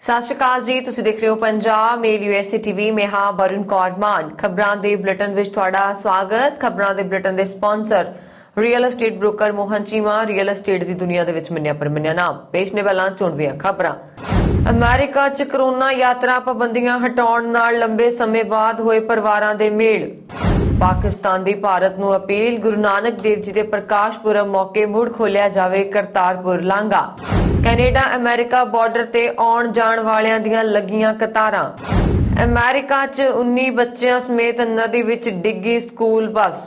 ਸਤਿ ਸ਼੍ਰੀ ਅਕਾਲ ਜੀ, ਤੁਸੀਂ ਦੇਖ ਰਹੇ ਹੋ ਪੰਜਾਬ ਮੇਲ ਯੂਐਸਏ ਟੀਵੀ। ਮੈਂ ਹਾਂ ਵਰੁਣ ਕੌਰ ਮਾਨ। ਖਬਰਾਂ ਦੇ ਬੁਲੇਟਿਨ ਵਿੱਚ ਤੁਹਾਡਾ ਸਵਾਗਤ। ਖਬਰਾਂ ਦੇ ਬੁਲੇਟਿਨ ਦੇ sponsor real estate broker Mohan Cheema. Real estate ਦੀ ਦੁਨੀਆ ਦੇ ਵਿੱਚ ਮੰਨਿਆ ਪਰਮੰਨਿਆ ਨਾਮ। ਪੇਸ਼ ਨੇ ਪਹਿਲਾਂ ਚੋਣਵੀਆਂ ਖਬਰਾਂ। ਅਮਰੀਕਾ 'ਚ ਕਰੋਨਾ ਯਾਤਰਾ ਪਾਬੰਦੀਆਂ ਹਟਾਉਣ ਨਾਲ ਲੰਬੇ ਸਮੇਂ ਬਾਅਦ ਹੋਏ ਪਰਿਵਾਰਾਂ ਦੇ ਮੇਲ। ਪਾਕਿਸਤਾਨ ਦੀ ਭਾਰਤ ਨੂੰ ਅਪੀਲ, ਗੁਰੂ ਨਾਨਕ ਦੇਵ ਜੀ ਦੇ ਪ੍ਰਕਾਸ਼ ਪੁਰਬ ਮੌਕੇ ਮੁੜ ਖੋਲਿਆ ਜਾਵੇ ਕਰਤਾਰਪੁਰ ਲਾਂਘਾ। ਕੈਨੇਡਾ ਅਮਰੀਕਾ ਬਾਰਡਰ ਤੇ ਆਉਣ ਜਾਣ ਵਾਲਿਆਂ ਦੀਆਂ ਲੱਗੀਆਂ ਕਤਾਰਾਂ। ਅਮਰੀਕਾ 'ਚ 19 ਬੱਚਿਆਂ ਸਮੇਤ ਨਦੀ ਵਿੱਚ ਡਿੱਗੀ ਸਕੂਲ ਬੱਸ।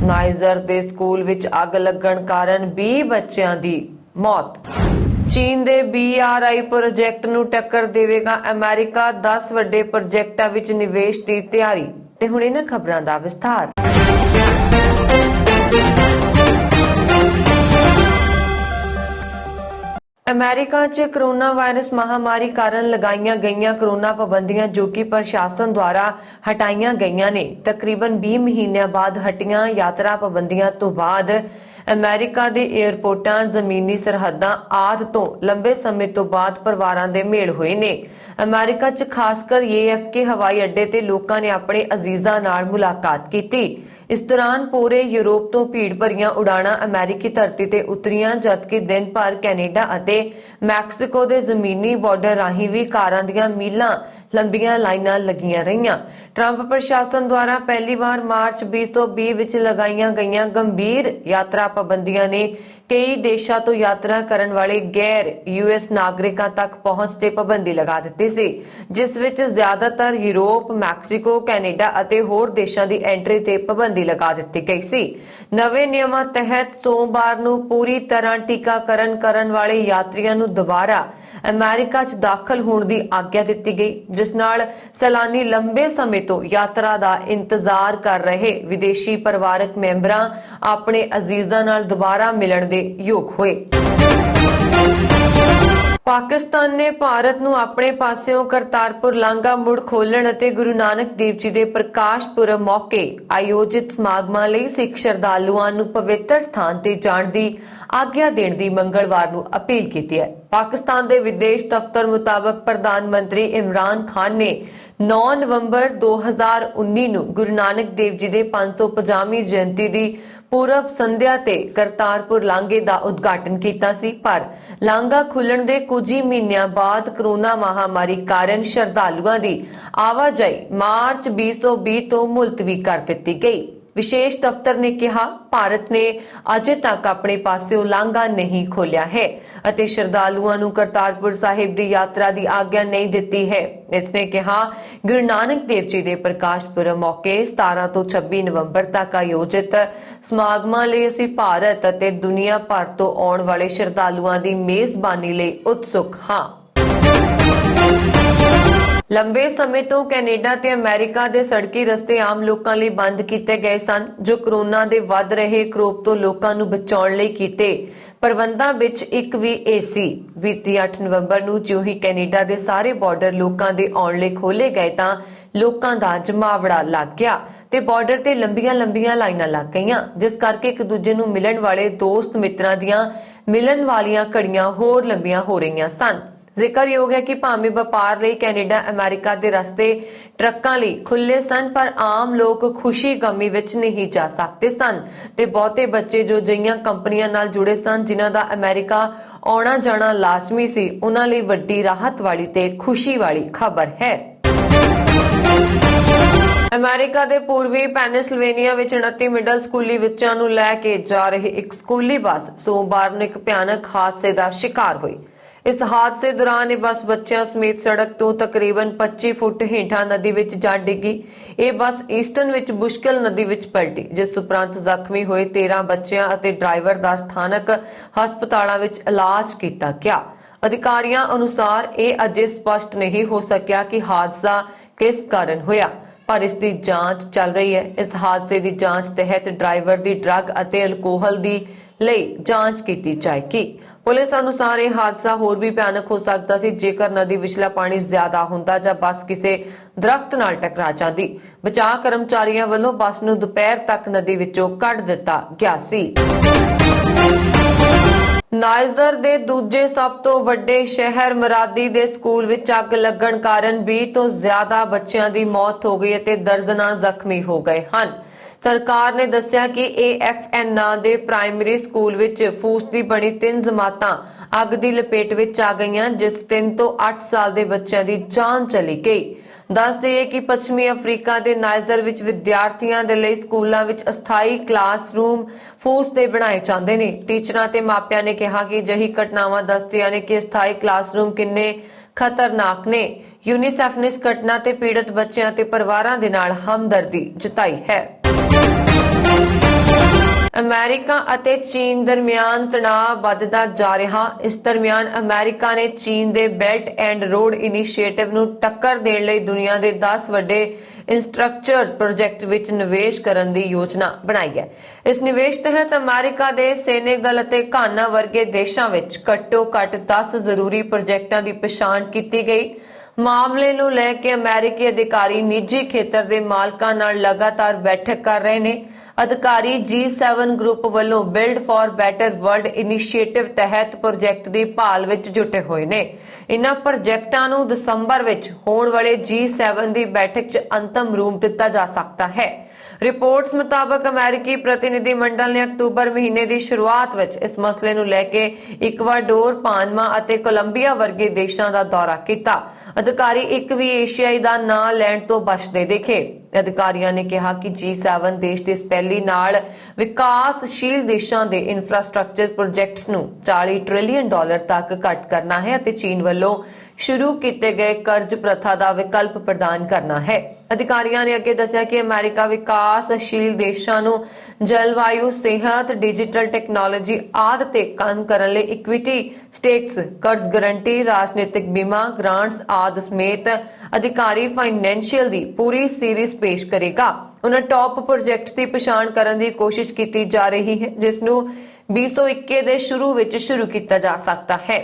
ਨਾਈਜਰ ਦੇ ਸਕੂਲ ਵਿੱਚ ਅੱਗ ਲੱਗਣ ਕਾਰਨ 20 ਬੱਚਿਆਂ ਦੀ ਮੌਤ। ਚੀਨ ਦੇ BRI ਪ੍ਰੋਜੈਕਟ ਨੂੰ ਟੱਕਰ ਦੇਵੇਗਾ ਅਮਰੀਕਾ। 10 ਵੱਡੇ ਪ੍ਰੋਜੈਕਟਾਂ ਵਿੱਚ ਨਿਵੇਸ਼ ਦੀ ਤਿਆਰੀ। ਤੇ ਹੁਣ ਇਹਨਾਂ ਖਬਰਾਂ ਦਾ ਵਿਸਥਾਰ। ਅਮਰੀਕਾ 'ਚ ਕਰੋਨਾ ਵਾਇਰਸ ਮਹਾਮਾਰੀ ਕਾਰਨ ਲਗਾਈਆਂ ਗਈਆਂ ਕਰੋਨਾ ਪਾਬੰਦੀਆਂ ਜੋ ਕਿ ਪ੍ਰਸ਼ਾਸਨ ਦੁਆਰਾ ਹਟਾਈਆਂ ਗਈਆਂ ਨੇ, ਤਕਰੀਬਨ 20 ਮਹੀਨਿਆਂ ਬਾਅਦ ਹਟੀਆਂ ਯਾਤਰਾ ਪਾਬੰਦੀਆਂ ਤੋਂ ਬਾਅਦ ਅਮਰੀਕਾ ਦੇ ਏਅਰਪੋਰਟਾਂ, ਜ਼ਮੀਨੀ ਸਰਹੱਦਾਂ ਆਦਿ ਤੋਂ ਲੰਬੇ ਸਮੇਂ ਤੋਂ ਬਾਅਦ ਪਰਿਵਾਰਾਂ ਦੇ ਮੇਲ ਹੋਏ ਨੇ। ਅਮਰੀਕਾ 'ਚ ਖਾਸ ਕਰ JFK ਹਵਾਈ ਅੱਡੇ ਤੇ ਲੋਕਾਂ ਨੇ ਆਪਣੇ ਅਜ਼ੀਜ਼ਾਂ ਨਾਲ ਮੁਲਾਕਾਤ ਕੀਤੀ। ਇਸ ਦੌਰਾਨ ਪੂਰੇ ਯੂਰਪ ਤੋਂ ਭੀੜ ਭਰੀਆਂ ਉਡਾਣਾਂ ਅਮਰੀਕੀ ਧਰਤੀ ਤੇ ਉਤਰੀਆਂ, ਜਦਕਿ ਦਿਨ ਭਰ ਕੈਨੇਡਾ ਅਤੇ ਮੈਕਸੀਕੋ ਦੇ ਜ਼ਮੀਨੀ ਬਾਰਡਰ ਰਾਹੀਂ ਵੀ ਕਾਰਾਂ ਦੀਆਂ ਮੀਲਾਂ ਲੰਬੀਆਂ ਲਾਈਨਾਂ ਲੱਗੀਆਂ ਰਹੀਆਂ। ਟਰੰਪ ਪ੍ਰਸ਼ਾਸਨ ਦੁਆਰਾ ਪਹਿਲੀ ਵਾਰ ਮਾਰਚ 2020 ਵਿੱਚ ਲਗਾਈਆਂ ਗਈਆਂ ਗੰਭੀਰ ਯਾਤਰਾ ਪਾਬੰਦੀਆਂ ਨੇ ਕਈ ਦੇਸ਼ਾਂ ਤੋਂ ਯਾਤਰਾ ਕਰਨ ਵਾਲੇ ਗੈਰ US ਨਾਗਰਿਕਾਂ ਤੱਕ ਪਹੁੰਚ ਤੇ ਪਾਬੰਦੀ ਲਗਾ ਦਿੱਤੀ ਸੀ, ਜਿਸ ਵਿੱਚ ਜ਼ਿਆਦਾਤਰ ਯੂਰਪ, ਮੈਕਸੀਕੋ, ਕੈਨੇਡਾ ਅਤੇ ਹੋਰ ਦੇਸ਼ਾਂ ਦੀ ਐਂਟਰੀ ਤੇ ਪਾਬੰਦੀ ਲਗਾ ਦਿੱਤੀ ਗਈ ਸੀ। ਨਵੇਂ ਨਿਯਮਾਂ ਤਹਿਤ ਸੋਮਵਾਰ ਨੂੰ ਪੂਰੀ ਤਰ੍ਹਾਂ ਟੀਕਾਕਰਨ ਕਰਨ ਵਾਲੇ ਯਾਤਰੀਆਂ ਨੂੰ ਦੁਬਾਰਾ ਅਮਰੀਕਾ 'ਚ ਦਾਖਲ ਹੋਣ ਦੀ ਆਗਿਆ ਦਿੱਤੀ ਗਈ, ਜਿਸ ਨਾਲ ਸੈਲਾਨੀ ਲੰਬੇ ਸਮੇਂ ਤੋਂ ਯਾਤਰਾ ਦਾ ਇੰਤਜ਼ਾਰ ਕਰ ਰਹੇ ਵਿਦੇਸ਼ੀ ਪਰਿਵਾਰਕ ਮੈਂਬਰਾਂ ਆਪਣੇ ਅਜ਼ੀਜ਼ਾਂ ਨਾਲ ਦੁਬਾਰਾ ਮਿਲਣ ਦੇ ਯੋਗ ਹੋਏ। ਪਾਕਿਸਤਾਨ ਨੇ ਭਾਰਤ ਨੂੰ ਆਪਣੇ ਪਾਸਿਓਂ ਕਰਤਾਰਪੁਰ ਲਾਂਘਾ ਮੁੜ ਖੋਲਣ ਅਤੇ ਗੁਰੂ ਨਾਨਕ ਦੇਵ ਜੀ ਦੇ ਪ੍ਰਕਾਸ਼ ਪੁਰਬ ਮੌਕੇ ਆਯੋਜਿਤ ਸਮਾਗਮਾਂ ਲਈ ਸਿੱਖ ਸ਼ਰਧਾਲੂਆਂ ਨੂੰ ਪਵਿੱਤਰ ਸਥਾਨ ਤੇ ਜਾਣ ਦੀ ਆਗਿਆ ਦੇਣ ਦੀ ਮੰਗਲਵਾਰ ਨੂੰ ਅਪੀਲ ਕੀਤੀ ਹੈ। ਪਾਕਿਸਤਾਨ ਦੇ ਵਿਦੇਸ਼ ਦਫ਼ਤਰ ਮੁਤਾਬਕ ਪ੍ਰਧਾਨ ਮੰਤਰੀ ਇਮਰਾਨ ਖਾਨ ਨੇ 9 ਨਵੰਬਰ 2019 ਨੂੰ ਗੁਰੂ ਨਾਨਕ ਦੇਵ ਜੀ ਦੇ 550ਵੀਂ ਜਯੰਤੀ ਦੀ ਪੂਰਬ ਸੰਧਿਆ ਤੇ ਕਰਤਾਰਪੁਰ ਲਾਂਘੇ ਦਾ ਉਦਘਾਟਨ ਕੀਤਾ ਸੀ, ਪਰ ਲਾਂਘਾ ਖੁੱਲਣ ਦੇ ਕੁਝ ਹੀ ਮਹੀਨਿਆਂ ਬਾਅਦ ਕਰੋਨਾ ਮਹਾਮਾਰੀ ਕਾਰਨ ਸ਼ਰਧਾਲੂਆਂ ਦੀ ਆਵਾਜਾਈ ਮਾਰਚ 2020 ਤੋਂ ਮੁਲਤਵੀ ਕਰ ਦਿੱਤੀ ਗਈ। ਵਿਸ਼ੇਸ਼ ਦਫ਼ਤਰ ਨੇ ਕਿਹਾ, ਭਾਰਤ ਨੇ ਅਜੇ ਤੱਕ ਆਪਣੇ ਪਾਸਿਓਂ ਲਾਂਘਾ ਨਹੀਂ ਖੋਲਿਆ ਹੈ ਅਤੇ ਸ਼ਰਧਾਲੂਆਂ ਨੂੰ ਕਰਤਾਰਪੁਰ ਸਾਹਿਬ ਦੀ ਯਾਤਰਾ ਦੀ ਆਗਿਆ ਨਹੀਂ ਦਿੱਤੀ ਹੈ। ਇਸ ਨੇ ਕਿਹਾ, ਗੁਰੂ ਨਾਨਕ ਦੇਵ ਜੀ ਦੇ ਪ੍ਰਕਾਸ਼ ਪੁਰਬ ਮੌਕੇ 17 ਤੋਂ 26 ਨਵੰਬਰ ਤੱਕ ਆਯੋਜਿਤ ਸਮਾਗਮਾਂ ਲਈ ਅਸੀਂ ਭਾਰਤ ਅਤੇ ਦੁਨੀਆ ਭਰ ਤੋਂ ਆਉਣ ਵਾਲੇ ਸ਼ਰਧਾਲੂਆਂ ਦੀ ਮੇਜ਼ਬਾਨੀ ਲਈ ਉਤਸੁਕ ਹਾਂ। ਲੰਬੇ ਸਮੇਂ ਤੋਂ ਕੈਨੇਡਾ ਤੇ ਅਮਰੀਕਾ ਦੇ ਸੜਕੀ ਰਸਤੇ ਆਮ ਲੋਕਾਂ ਲਈ ਬੰਦ ਕੀਤੇ ਗਏ ਸਨ, ਜੋ ਕਰੋਨਾ ਦੇ ਵੱਧ ਰਹੇ ਕਰੋਪ ਤੋਂ ਲੋਕਾਂ ਨੂੰ ਬਚਾਉਣ ਲਈ ਕੀਤੇ ਪ੍ਰਬੰਧਾਂ ਵਿੱਚ ਇੱਕ ਵੀ ਸੀ। ਬੀਤੀ 8 ਨਵੰਬਰ ਨੂੰ ਜਿਉਂ ਹੀ ਕੈਨੇਡਾ ਦੇ ਸਾਰੇ ਬਾਰਡਰ ਲੋਕਾਂ ਦੇ ਆਉਣ ਲਈ ਖੋਲੇ ਗਏ ਤਾਂ ਲੋਕਾਂ ਦਾ ਜਮਾਵੜਾ ਲੱਗ ਗਿਆ ਤੇ ਬਾਰਡਰ ਤੇ ਲੰਬੀਆਂ ਲਾਈਨਾਂ ਲੱਗ ਗਈਆਂ, ਜਿਸ ਕਰਕੇ ਇੱਕ ਦੂਜੇ ਨੂੰ ਮਿਲਣ ਵਾਲੇ ਦੋਸਤ ਮਿੱਤਰਾਂ ਦੀਆਂ ਮਿਲਣ ਵਾਲੀਆਂ ਘੜੀਆਂ ਹੋਰ ਲੰਬੀਆਂ ਹੋ ਰਹੀਆਂ ਸਨ। ਜ਼ਿਕਰਯੋਗ ਹੈ ਕਿ ਭਾਵੇਂ ਵਪਾਰ ਲਈ ਕੈਨੇਡਾ ਅਮਰੀਕਾ ਦੇ ਰਸਤੇ ਟਰੱਕਾਂ ਲਈ ਖੁੱਲੇ ਸਨ, ਪਰ ਆਮ ਲੋਕ ਖੁਸ਼ੀ ਗਮੀ ਵਿੱਚ ਨਹੀਂ ਜਾ ਸਕਦੇ ਸਨ ਤੇ ਬਹੁਤੇ ਬੱਚੇ ਜੋ ਜਿਹੀਆਂ ਕੰਪਨੀਆਂ ਨਾਲ ਜੁੜੇ ਸਨ ਜਿਨ੍ਹਾਂ ਦਾ ਅਮਰੀਕਾ ਆਉਣਾ ਜਾਣਾ ਲਾਜ਼ਮੀ ਸੀ, ਉਹਨਾਂ ਲਈ ਵੱਡੀ ਰਾਹਤ ਵਾਲੀ ਤੇ ਖੁਸ਼ੀ ਵਾਲੀ ਖਬਰ ਹੈ। ਅਮਰੀਕਾ ਦੇ ਪੂਰਬੀ ਪੈਨਸਿਲਵੇਨੀਆ ਵਿੱਚ 29 ਮਿਡਲ ਸਕੂਲੀ ਬੱਚਿਆਂ ਨੂੰ ਲੈ ਕੇ ਜਾ ਰਹੀ ਇੱਕ ਸਕੂਲੀ ਬੱਸ ਸੋਮਵਾਰ ਨੂੰ ਇੱਕ ਭਿਆਨਕ ਹਾਦਸੇ ਦਾ ਸ਼ਿਕਾਰ ਹੋਈ। ਇਸ ਹਾਦਸੇ ਦੌਰਾਨ ਇਹ ਬੱਸ ਬੱਚਿਆਂ ਸਮੇਤ ਸੜਕ ਤੋਂ ਤਕਰੀਬਨ 25 ਫੁੱਟ ਹੇਠਾਂ ਨਦੀ ਵਿੱਚ ਜਾ ਡਿੱਗੀ। ਇਹ ਬੱਸ ਈਸਟਨ ਵਿੱਚ ਮੁਸ਼ਕਿਲ ਨਦੀ ਵਿੱਚ ਪਲਟੀ, ਜਿਸ ਉਪਰੰਤ ਜ਼ਖਮੀ ਹੋਏ 13 ਬੱਚਿਆਂ ਅਤੇ ਡਰਾਈਵਰ ਦਾ ਸਥਾਨਕ ਹਸਪਤਾਲਾਂ ਵਿੱਚ ਇਲਾਜ ਕੀਤਾ ਗਿਆ। ਅਧਿਕਾਰੀਆਂ ਅਨੁਸਾਰ ਇਹ ਅਜੇ ਸਪਸ਼ਟ ਨਹੀਂ ਹੋ ਸਕਿਆ ਕਿ ਹਾਦਸਾ ਕਿਸ ਕਾਰਨ ਹੋਇਆ, ਪਰ ਇਸ ਦੀ ਜਾਂਚ ਚੱਲ ਰਹੀ ਹੈ। ਇਸ ਹਾਦਸੇ ਦੀ ਜਾਂਚ ਤਹਿਤ ਡਰਾਈਵਰ ਦੀ ਡਰੱਗ ਅਤੇ ਅਲਕੋਹਲ ਦੀ ਲਈ ਜਾਂਚ ਕੀਤੀ ਜਾਏਗੀ। ਪੁਲਿਸ ਅਨੁਸਾਰ ਇਹ ਹਾਦਸਾ ਹੋਰ ਵੀ ਭਿਆਨਕ ਹੋ ਸਕਦਾ ਸੀ ਜੇਕਰ ਨਦੀ ਵਿਚਲਾ ਪਾਣੀ ਜ਼ਿਆਦਾ ਹੁੰਦਾ ਜਾਂ ਬੱਸ ਕਿਸੇ ਦਰਖਤ ਨਾਲ ਟਕਰਾ ਜਾਂਦੀ। ਬਚਾਅ ਕਰਮਚਾਰੀਆਂ ਵੱਲੋਂ ਬੱਸ ਨੂੰ ਦੁਪਹਿਰ ਤੱਕ ਨਦੀ ਵਿੱਚੋਂ ਕੱਢ ਦਿੱਤਾ ਗਿਆ ਸੀ। ਨਾਈਜਰ ਦੇ ਦੂਜੇ ਸਭ ਤੋਂ ਵੱਡੇ ਸ਼ਹਿਰ ਮਰਾਦੀ ਦੇ ਸਕੂਲ ਵਿੱਚ ਅੱਗ ਲੱਗਣ ਕਾਰਨ 20 ਤੋਂ ਜ਼ਿਆਦਾ ਬੱਚਿਆਂ ਦੀ ਮੌਤ ਹੋ ਗਈ ਅਤੇ ਦਰਜਨਾਂ ਜ਼ਖਮੀ ਹੋ ਗਏ ਹਨ। ਸਰਕਾਰ ਨੇ ਦੱਸਿਆ ਕਿ AFN ਨਾਂ ਦੇ ਪ੍ਰਾਇਮਰੀ ਸਕੂਲ ਵਿੱਚ ਫੂਸ ਦੀ ਬਣੀ 3 ਜਮਾਤਾਂ ਅੱਗ ਦੀ ਲਪੇਟ ਵਿੱਚ ਆ ਗਈਆਂ, ਜਿਸ 3 ਤੋਂ 8 ਸਾਲ ਦੇ ਬੱਚਿਆਂ ਦੀ ਜਾਨ ਚਲੀ ਗਈ। ਦੱਸ ਦਈਏ ਕਿ ਪੱਛਮੀ ਅਫਰੀਕਾ ਦੇ ਨਾਈਜਰ ਵਿੱਚ ਵਿਦਿਆਰਥੀਆਂ ਦੇ ਲਈ ਸਕੂਲਾਂ ਵਿੱਚ ਅਸਥਾਈ ਕਲਾਸਰੂਮ ਫੂਸ ਦੇ ਬਣਾਏ ਜਾਂਦੇ ਨੇ। ਟੀਚਰਾਂ ਤੇ ਮਾਪਿਆਂ ਨੇ ਕਿਹਾ ਕਿ ਅਜਿਹੀ ਘਟਨਾਵਾਂ ਦੱਸਦੀਆਂ ਨੇ ਕਿ ਅਸਥਾਈ ਕਲਾਸਰੂਮ ਕਿੰਨੇ ਖਤਰਨਾਕ ਨੇ। ਯੂਨੀਸੈਫ ਨੇ ਇਸ ਘਟਨਾ ਤੇ ਪੀੜਤ ਬੱਚਿਆਂ ਤੇ ਪਰਿਵਾਰਾਂ ਦੇ ਨਾਲ ਹਮਦਰਦੀ ਜਤਾਈ ਹੈ। ਅਮਰੀਕਾ ਅਤੇ ਚੀਨ ਦਰਮਿਆਨ ਤਣਾਅ ਵੱਧਦਾ ਜਾ ਰਿਹਾ। ਇਸ ਦਰਮਿਆਨ ਅਮਰੀਕਾ ਨੇ ਚੀਨ ਦੇ ਬੈਲਟ ਐਂਡ ਰੋਡ ਇਨੀਸ਼ੀਏਟਿਵ ਨੂੰ ਟੱਕਰ ਦੇਣ ਲਈ ਦੁਨੀਆ ਦੇ 10 ਵੱਡੇ ਇੰਫਰਾਸਟ੍ਰਕਚਰ ਪ੍ਰੋਜੈਕਟ ਵਿੱਚ ਨਿਵੇਸ਼ ਕਰਨ ਦੀ ਯੋਜਨਾ ਬਣਾਈ ਹੈ। ਇਸ ਨਿਵੇਸ਼ ਤਹਿਤ ਅਮਰੀਕਾ ਦੇ ਸੈਨੇਗਲ ਅਤੇ ਘਾਨਾ ਵਰਗੇ ਦੇਸ਼ਾਂ ਵਿੱਚ ਘੱਟੋ-ਘੱਟ 10 ਜ਼ਰੂਰੀ ਪ੍ਰੋਜੈਕਟਾਂ ਦੀ ਪਛਾਣ ਕੀਤੀ ਗਈ। ਮਾਮਲੇ ਨੂੰ ਲੈ ਕੇ ਅਮਰੀਕੀ ਅਧਿਕਾਰੀ ਨਿੱਜੀ ਖੇਤਰ ਦੇ ਮਾਲਕਾਂ ਨਾਲ ਲਗਾਤਾਰ ਬੈਠਕ ਕਰ ਰਹੇ ਨੇ। ਅਧਿਕਾਰੀ G7 ਗਰੁੱਪ ਵੱਲੋਂ build for better world initiative ਤਹਿਤ ਪ੍ਰੋਜੈਕਟ ਦੀ ਭਾਲ ਵਿੱਚ ਜੁਟੇ ਹੋਏ ਨੇ। ਇਨ੍ਹਾਂ ਪ੍ਰੋਜੈਕਟਾਂ ਨੂੰ ਦਸੰਬਰ ਵਿੱਚ ਹੋਣ ਵਾਲੇ G7 ਦੀ ਬੈਠਕ 'ਚ ਅੰਤਮ ਰੂਪ ਦਿੱਤਾ ਜਾ ਸਕਦਾ ਹੈ। ਰਿਪੋਰਟਸ ਮੁਤਾਬਕ ਅਮਰੀਕੀ ਪ੍ਰਤੀਨਿਧੀ ਮੰਡਲ ਨੇ ਅਕਤੂਬਰ ਮਹੀਨੇ ਦੀ ਸ਼ੁਰੂਆਤ ਵਿੱਚ ਇਸ ਮਸਲੇ ਨੂੰ ਲੈ ਕੇ ਇਕਵਾਡੋਰ, ਪਾਨਮਾ ਅਤੇ ਕੋਲੰਬੀਆ ਵਰਗੇ ਦੇਸ਼ਾਂ ਦਾ ਦੌਰਾ ਕੀਤਾ। ਅਧਿਕਾਰੀ ਇੱਕ ਵੀ ਏਸ਼ੀਆਈ ਦਾ ਨਾਂ ਲੈਣ ਤੋਂ ਬਚਦੇ ਦਿਖੇ। ਅਧਿਕਾਰੀਆਂ ਨੇ ਕਿਹਾ ਕਿ G7 ਦੇਸ਼ ਦੇ ਇਸ ਪਹਿਲੀ ਨਾਲ ਵਿਕਾਸਸ਼ੀਲ ਦੇਸ਼ਾਂ ਦੇ ਇੰਫਰਾਸਟ੍ਰਕਚਰ ਪ੍ਰੋਜੈਕਟਸ ਨੂੰ $40 ਟ੍ਰਿਲੀਅਨ ਤੱਕ ਘੱਟ ਕਰਨਾ ਹੈ ਅਤੇ ਚੀਨ ਵੱਲੋਂ ਸ਼ੁਰੂ ਕੀਤੇ ਗਏ ਕਰਜ਼ ਪ੍ਰਥਾ ਦਾ ਵਿਕਲਪ ਪ੍ਰਦਾਨ ਕਰਨਾ ਹੈ। ਅਧਿਕਾਰੀਆਂ ਨੇ ਅੱਗੇ ਦੱਸਿਆ ਕਿ ਅਮਰੀਕਾ ਵਿਕਾਸਸ਼ੀਲ ਦੇਸ਼ਾਂ ਨੂੰ ਜਲਵਾਯੂ, ਸਿਹਤ, ਡਿਜੀਟਲ ਟੈਕਨੋਲੋਜੀ ਆਦਿ ਤੇ ਕੰਮ ਕਰਨ ਲਈ ਇਕਵਿਟੀ ਸਟੇਕਸ, ਕਰਜ਼ ਗਰੰਟੀ, ਰਾਜਨੀਤਿਕ ਬੀਮਾ, ਗ੍ਰਾਂਟਸ ਆਦਿ ਸਮੇਤ ਅਧਿਕਾਰੀ ਫਾਈਨੈਂਸ਼ੀਅਲ ਦੀ ਪੂਰੀ ਸੀਰੀਜ਼ ਪੇਸ਼ ਕਰੇਗਾ। ਉਹਨਾਂ ਟੌਪ ਪ੍ਰੋਜੈਕਟ ਦੀ ਪਛਾਣ ਕਰਨ ਦੀ ਕੋਸ਼ਿਸ਼ ਕੀਤੀ ਜਾ ਰਹੀ ਹੈ, ਜਿਸ ਨੂੰ 2021 ਦੇ ਸ਼ੁਰੂ ਵਿੱਚ ਸ਼ੁਰੂ ਕੀਤਾ ਜਾ ਸਕਦਾ ਹੈ।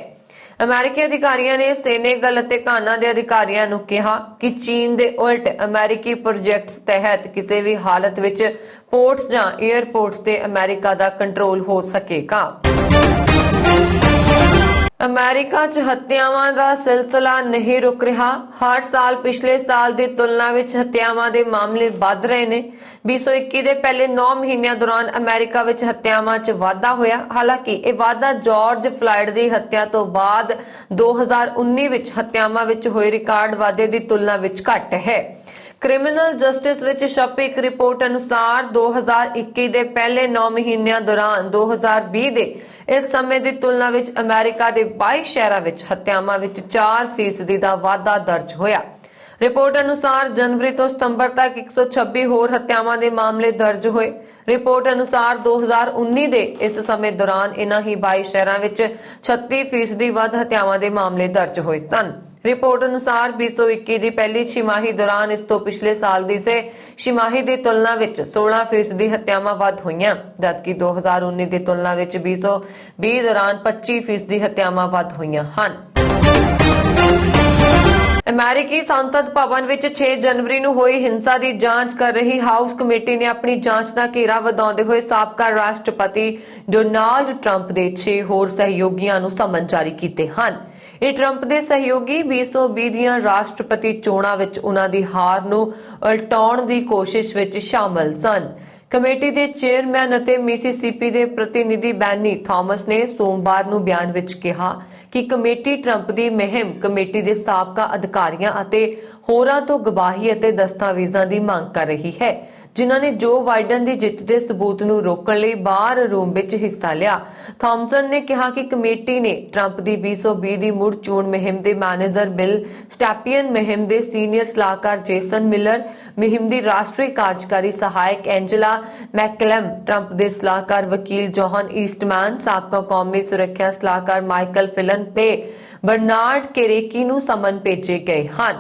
ਅਮਰੀਕੀ ਅਧਿਕਾਰੀਆਂ ਨੇ ਸੈਨੇਗਲ ਅਤੇ ਘਾਨਾ ਦੇ ਅਧਿਕਾਰੀਆਂ ਨੂੰ ਕਿਹਾ ਕਿ ਚੀਨ ਦੇ ਉਲਟ ਅਮਰੀਕੀ ਪ੍ਰੋਜੈਕਟਸ ਤਹਿਤ ਕਿਸੇ ਵੀ ਹਾਲਤ ਵਿੱਚ ਪੋਰਟਸ ਜਾਂ 에ਅਰਪੋਰਟਸ ਤੇ ਅਮਰੀਕਾ ਦਾ ਕੰਟਰੋਲ ਹੋ ਸਕੇਗਾ। ਅਮਰੀਕਾ 'ਚ ਹੱਤਿਆਵਾਂ ਦਾ ਸਿਲਸਿਲਾ ਨਹੀਂ ਰੁਕ ਰਿਹਾ। ਹਰ ਸਾਲ ਪਿਛਲੇ ਸਾਲ ਦੀ ਤੁਲਨਾ ਵਿੱਚ ਹੱਤਿਆਵਾਂ ਦੇ ਮਾਮਲੇ ਵੱਧ ਰਹੇ ਨੇ। 2021 ਦੇ ਪਹਿਲੇ 9 ਮਹੀਨਿਆਂ ਦੌਰਾਨ ਅਮਰੀਕਾ ਵਿੱਚ ਹੱਤਿਆਵਾਂ 'ਚ ਵਾਧਾ ਹੋਇਆ। ਹਾਲਾਂਕਿ ਇਹ ਵਾਧਾ ਜਾਰਜ ਫਲਾਇਡ ਦੀ ਹੱਤਿਆ ਤੋਂ ਬਾਅਦ 2019 ਵਿੱਚ ਹੱਤਿਆਵਾਂ ਵਿੱਚ ਹੋਏ ਰਿਕਾਰਡ ਵਾਧੇ ਦੀ ਤੁਲਨਾ ਵਿੱਚ ਘੱਟ ਹੈ। ਕ੍ਰਿਮੀਨਲ ਜਸਟਿਸ ਵਿੱਚ ਛਪੀ ਇੱਕ ਰਿਪੋਰਟ ਅਨੁਸਾਰ 2021 ਦੇ ਪਹਿਲੇ 9 ਮਹੀਨਿਆਂ ਦੌਰਾਨ 2020 ਦੇ ਇਸ ਸਮੇਂ ਦੀ ਤੁਲਨਾ ਵਿੱਚ ਅਮਰੀਕਾ ਦੇ 22 ਸ਼ਹਿਰਾਂ ਵਿੱਚ ਹੱਤਿਆਵਾਂ ਵਿੱਚ 4% ਦਾ ਵਾਧਾ ਦਰਜ ਹੋਇਆ। ਰਿਪੋਰਟ ਅਨੁਸਾਰ ਜਨਵਰੀ ਤੋਂ ਸਤੰਬਰ ਤੱਕ 126 ਹੋਰ ਹੱਤਿਆਵਾਂ ਦੇ ਮਾਮਲੇ ਦਰਜ ਹੋਏ। ਰਿਪੋਰਟ ਅਨੁਸਾਰ 2019 ਦੇ ਇਸ ਸਮੇਂ ਦੌਰਾਨ ਇਨ੍ਹਾਂ ਹੀ 22 ਸ਼ਹਿਰਾਂ ਵਿੱਚ 36% ਵੱਧ ਹੱਤਿਆਵਾਂ ਦੇ ਮਾਮਲੇ ਦਰਜ ਹੋਏ ਸਨ। ਰਿਪੋਰਟ ਅਨੁਸਾਰ 2021 ਦੀ ਪਹਿਲੀ ਛਿਮਾਹੀ ਦੌਰਾਨ ਇਸ ਤੋਂ ਪਿਛਲੇ ਸਾਲ ਦੀ ਛਿਮਾਹੀ ਦੀ ਤੁਲਨਾ ਵਿੱਚ 16% ਹੱਤਿਆਵਾਂ ਵੱਧ ਹੋਈਆਂ, ਜਦਕਿ 2019 ਦੀ ਤੁਲਨਾ ਵਿੱਚ 2020 ਦੌਰਾਨ 25% ਹੱਤਿਆਵਾਂ ਵੱਧ ਹੋਈਆਂ ਹਨ। ਅਮਰੀਕੀ ਸੰਸਦ ਭਵਨ ਵਿੱਚ 6 ਜਨਵਰੀ ਨੂੰ ਹੋਈ ਹਿੰਸਾ ਦੀ ਜਾਂਚ ਕਰ ਰਹੀ ਹਾਊਸ ਕਮੇਟੀ ਨੇ ਆਪਣੀ ਜਾਂਚ ਦਾ ਘੇਰਾ ਵਧਾਉਂਦੇ ਹੋਏ ਸਾਬਕਾ ਰਾਸ਼ਟਰਪਤੀ ਡੋਨਾਲਡ ਟਰੰਪ ਦੇ 6 ਹੋਰ ਸਹਿਯੋਗੀਆਂ ਨੂੰ ਸਮਨ ਜਾਰੀ ਕੀਤੇ ਹਨ। ਇਹ ਟਰੰਪ ਦੇ ਸਹਿਯੋਗੀ 2020 ਦੀਆਂ ਰਾਸ਼ਟਰਪਤੀ ਚੋਣਾਂ ਵਿੱਚ ਉਹਨਾਂ ਦੀ ਹਾਰ ਨੂੰ ਉਲਟਾਉਣ ਦੀ ਕੋਸ਼ਿਸ਼ ਵਿੱਚ ਸ਼ਾਮਲ ਸਨ। ਕਮੇਟੀ ਦੇ ਚੇਅਰਮੈਨ ਅਤੇ ਮਿਸੀਸਿਪੀ ਦੇ ਪ੍ਰਤੀਨਿਧੀ ਬੈਨੀ ਥਾਮਸ ਨੇ ਸੋਮਵਾਰ ਨੂੰ ਬਿਆਨ ਵਿੱਚ ਕਿਹਾ ਕਿ ਕਮੇਟੀ ਟਰੰਪ ਦੀ ਮੁਹਿੰਮ ਕਮੇਟੀ ਦੇ ਸਾਬਕਾ ਅਧਿਕਾਰੀਆਂ ਅਤੇ ਹੋਰਾਂ ਤੋਂ ਗਵਾਹੀ ਅਤੇ ਦਸਤਾਵੇਜ਼ਾਂ ਦੀ ਮੰਗ ਕਰ ਰਹੀ ਹੈ, ਜਿਨ੍ਹਾਂ ਨੇ ਜੋ ਬਾਈਡਨ ਦੀ ਜਿੱਤ ਦੇ ਸਬੂਤ ਨੂੰ ਰੋਕਣ ਲਈ ਬਾਹਰ ਰੂਮ ਵਿੱਚ ਹਿੱਸਾ ਲਿਆ। ਥਾਮਸਨ ਨੇ ਕਿਹਾ ਕਿ ਕਮੇਟੀ ਨੇ ਟਰੰਪ ਦੀ 2020 ਦੀ ਮੁੜ ਚੋਣ ਮੁਹਿੰਮ ਦੇ ਮੈਨੇਜਰ ਬਿਲ ਸਟੈਪੀਅਨ, ਮੁਹਿੰਮ ਦੇ ਸੀਨੀਅਰ ਸਲਾਹਕਾਰ ਜੇਸਨ ਮਿਲਰ, ਮੁਹਿੰਮ ਦੀ ਰਾਸ਼ਟਰੀ ਕਾਰਜਕਾਰੀ ਸਹਾਇਕ ਐਂਜਲਾ ਮੈਕਕਲਮ, ਟਰੰਪ ਦੇ ਸਲਾਹਕਾਰ ਵਕੀਲ ਜੋਹਨ ਈਸਟਮੈਨ, ਸਾਬਕਾ ਕੌਮੀ ਸੁਰੱਖਿਆ ਸਲਾਹਕਾਰ ਮਾਈਕਲ ਫਿਲਨ ਤੇ ਬਰਨਾਰਡ ਕੇਰੇਕੀ ਨੂੰ ਸਮਨ ਭੇਜੇ ਗਏ ਹਨ।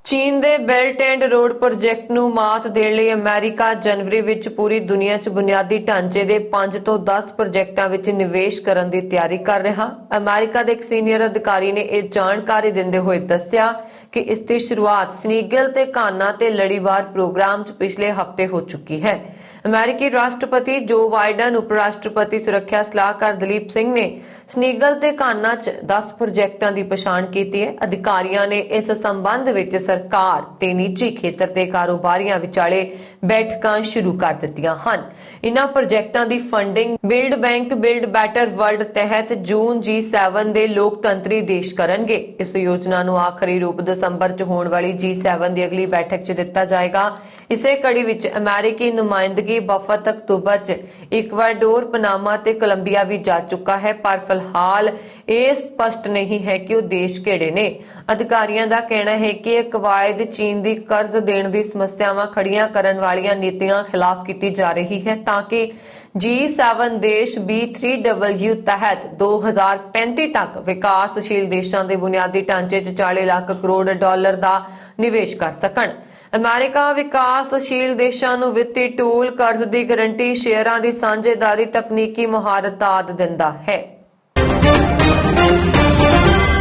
ਚੀਨ ਦੇ ਬੈਲਟ ਐਂਡ ਰੋਡ ਪ੍ਰੋਜੈਕਟ ਨੂੰ ਮਾਤ ਦੇਣ ਲਈ ਅਮਰੀਕਾ ਜਨਵਰੀ ਵਿੱਚ ਪੂਰੀ ਦੁਨੀਆ 'ਚ ਬੁਨਿਆਦੀ ਢਾਂਚੇ ਦੇ 5 ਤੋਂ 10 ਪ੍ਰੋਜੈਕਟਾਂ ਵਿੱਚ ਨਿਵੇਸ਼ ਕਰਨ ਦੀ ਤਿਆਰੀ ਕਰ ਰਿਹਾ। ਅਮਰੀਕਾ ਦੇ ਇੱਕ ਸੀਨੀਅਰ ਅਧਿਕਾਰੀ ਨੇ ਇਹ ਜਾਣਕਾਰੀ ਦਿੰਦੇ ਹੋਏ ਦੱਸਿਆ ਕਿ ਇਸ ਦੀ ਸ਼ੁਰੂਆਤ ਸਨੀਗਲ ਤੇ ਘਾਨਾ ਤੇ ਲੜੀਵਾਰ ਪ੍ਰੋਗਰਾਮ 'ਚ ਪਿਛਲੇ ਹਫ਼ਤੇ ਹੋ ਚੁੱਕੀ ਹੈ। ਅਮਰੀਕੀ ਰਾਸ਼ਟਰਪਤੀ ਜੋ ਬਾਈਡਨ, ਉਪ ਰਾਸ਼ਟਰਪਤੀ ਸੁਰੱਖਿਆ ਸਲਾਹਕਾਰ ਦਲੀਪ ਸਿੰਘ ਨੇ ਸਨੀਗਲ ਤੇ ਕਾਨਾ 'ਚ 10 ਪ੍ਰੋਜੈਕਟਾਂ ਦੀ ਪਛਾਣ ਕੀਤੀ ਹੈ। ਅਧਿਕਾਰੀਆਂ ਨੇ ਇਸ ਸੰਬੰਧ ਵਿੱਚ ਸਰਕਾਰ ਤੇ ਨਿੱਜੀ ਖੇਤਰ ਦੇ ਕਾਰੋਬਾਰੀਆਂ ਵਿਚਾਲੇ ਬੈਠਕਾਂ ਸ਼ੁਰੂ ਕਰ ਦਿੱਤੀਆਂ ਹਨ। ਇਨ੍ਹਾਂ ਪ੍ਰੋਜੈਕਟਾਂ ਦੀ funding build bank build better world ਤਹਿਤ ਜੂਨ G7 ਦੇ ਲੋਕਤੰਤਰੀ ਦੇਸ਼ ਕਰਨਗੇ। ਇਸ ਯੋਜਨਾ ਨੂੰ ਆਖਰੀ ਰੂਪ ਦਸੰਬਰ 'ਚ ਹੋਣ ਵਾਲੀ G7 ਦੀ ਅਗਲੀ ਬੈਠਕ 'ਚ ਦਿੱਤਾ ਜਾਏਗਾ। ਇਸੇ ਕੜੀ ਵਿੱਚ ਅਮਰੀਕੀ ਨੁਮਾਇੰਦਗੀ ਵਫਦ ਅਕਤੂਬਰ 'ਚ ਇਕਵਾਡੋਰ, ਪਨਾਮਾ ਤੇ ਕੋਲੰਬੀਆ ਵੀ ਜਾ ਚੁੱਕਾ ਹੈ, ਪਰ ਫਿਲਹਾਲ ਇਹ ਸਪਸ਼ਟ ਨਹੀਂ ਹੈ ਕਿ ਉਹ ਦੇਸ਼ ਕਿਹੜੇ ਨੇ। ਅਧਿਕਾਰੀਆਂ ਦਾ ਕਹਿਣਾ ਹੈ ਕਿ ਇਹ ਕਵਾਇਦ ਚੀਨ ਦੀ ਕਰਜ਼ ਦੇਣ ਦੀ ਸਮੱਸਿਆਵਾਂ ਖੜੀਆਂ ਕਰਨ ਵਾਲੀਆਂ ਨੀਤੀਆਂ ਖਿਲਾਫ ਕੀਤੀ ਜਾ ਰਹੀ ਹੈ ਤਾਂ ਕਿ G7 ਦੇਸ਼ B3W ਤਹਿਤ 2035 ਤੱਕ ਵਿਕਾਸਸ਼ੀਲ ਦੇਸ਼ਾਂ ਦੇ ਬੁਨਿਆਦੀ ਢਾਂਚੇ 'ਚ 40 ਲੱਖ ਕਰੋੜ ਡਾਲਰ ਦਾ ਨਿਵੇਸ਼ ਕਰ ਸਕਣ। ਅਮਰੀਕਾ ਵਿਕਾਸਸ਼ੀਲ ਦੇਸ਼ਾਂ ਨੂੰ ਵਿੱਤੀ ਟੂਲ, ਕਰਜ਼ ਦੀ ਗਾਰੰਟੀ, ਸ਼ੇਅਰਾਂ ਦੀ ਸਾਂਝੇਦਾਰੀ, ਤਕਨੀਕੀ ਮੁਹਾਰਤ ਆਦਿ ਦਿੰਦਾ ਹੈ।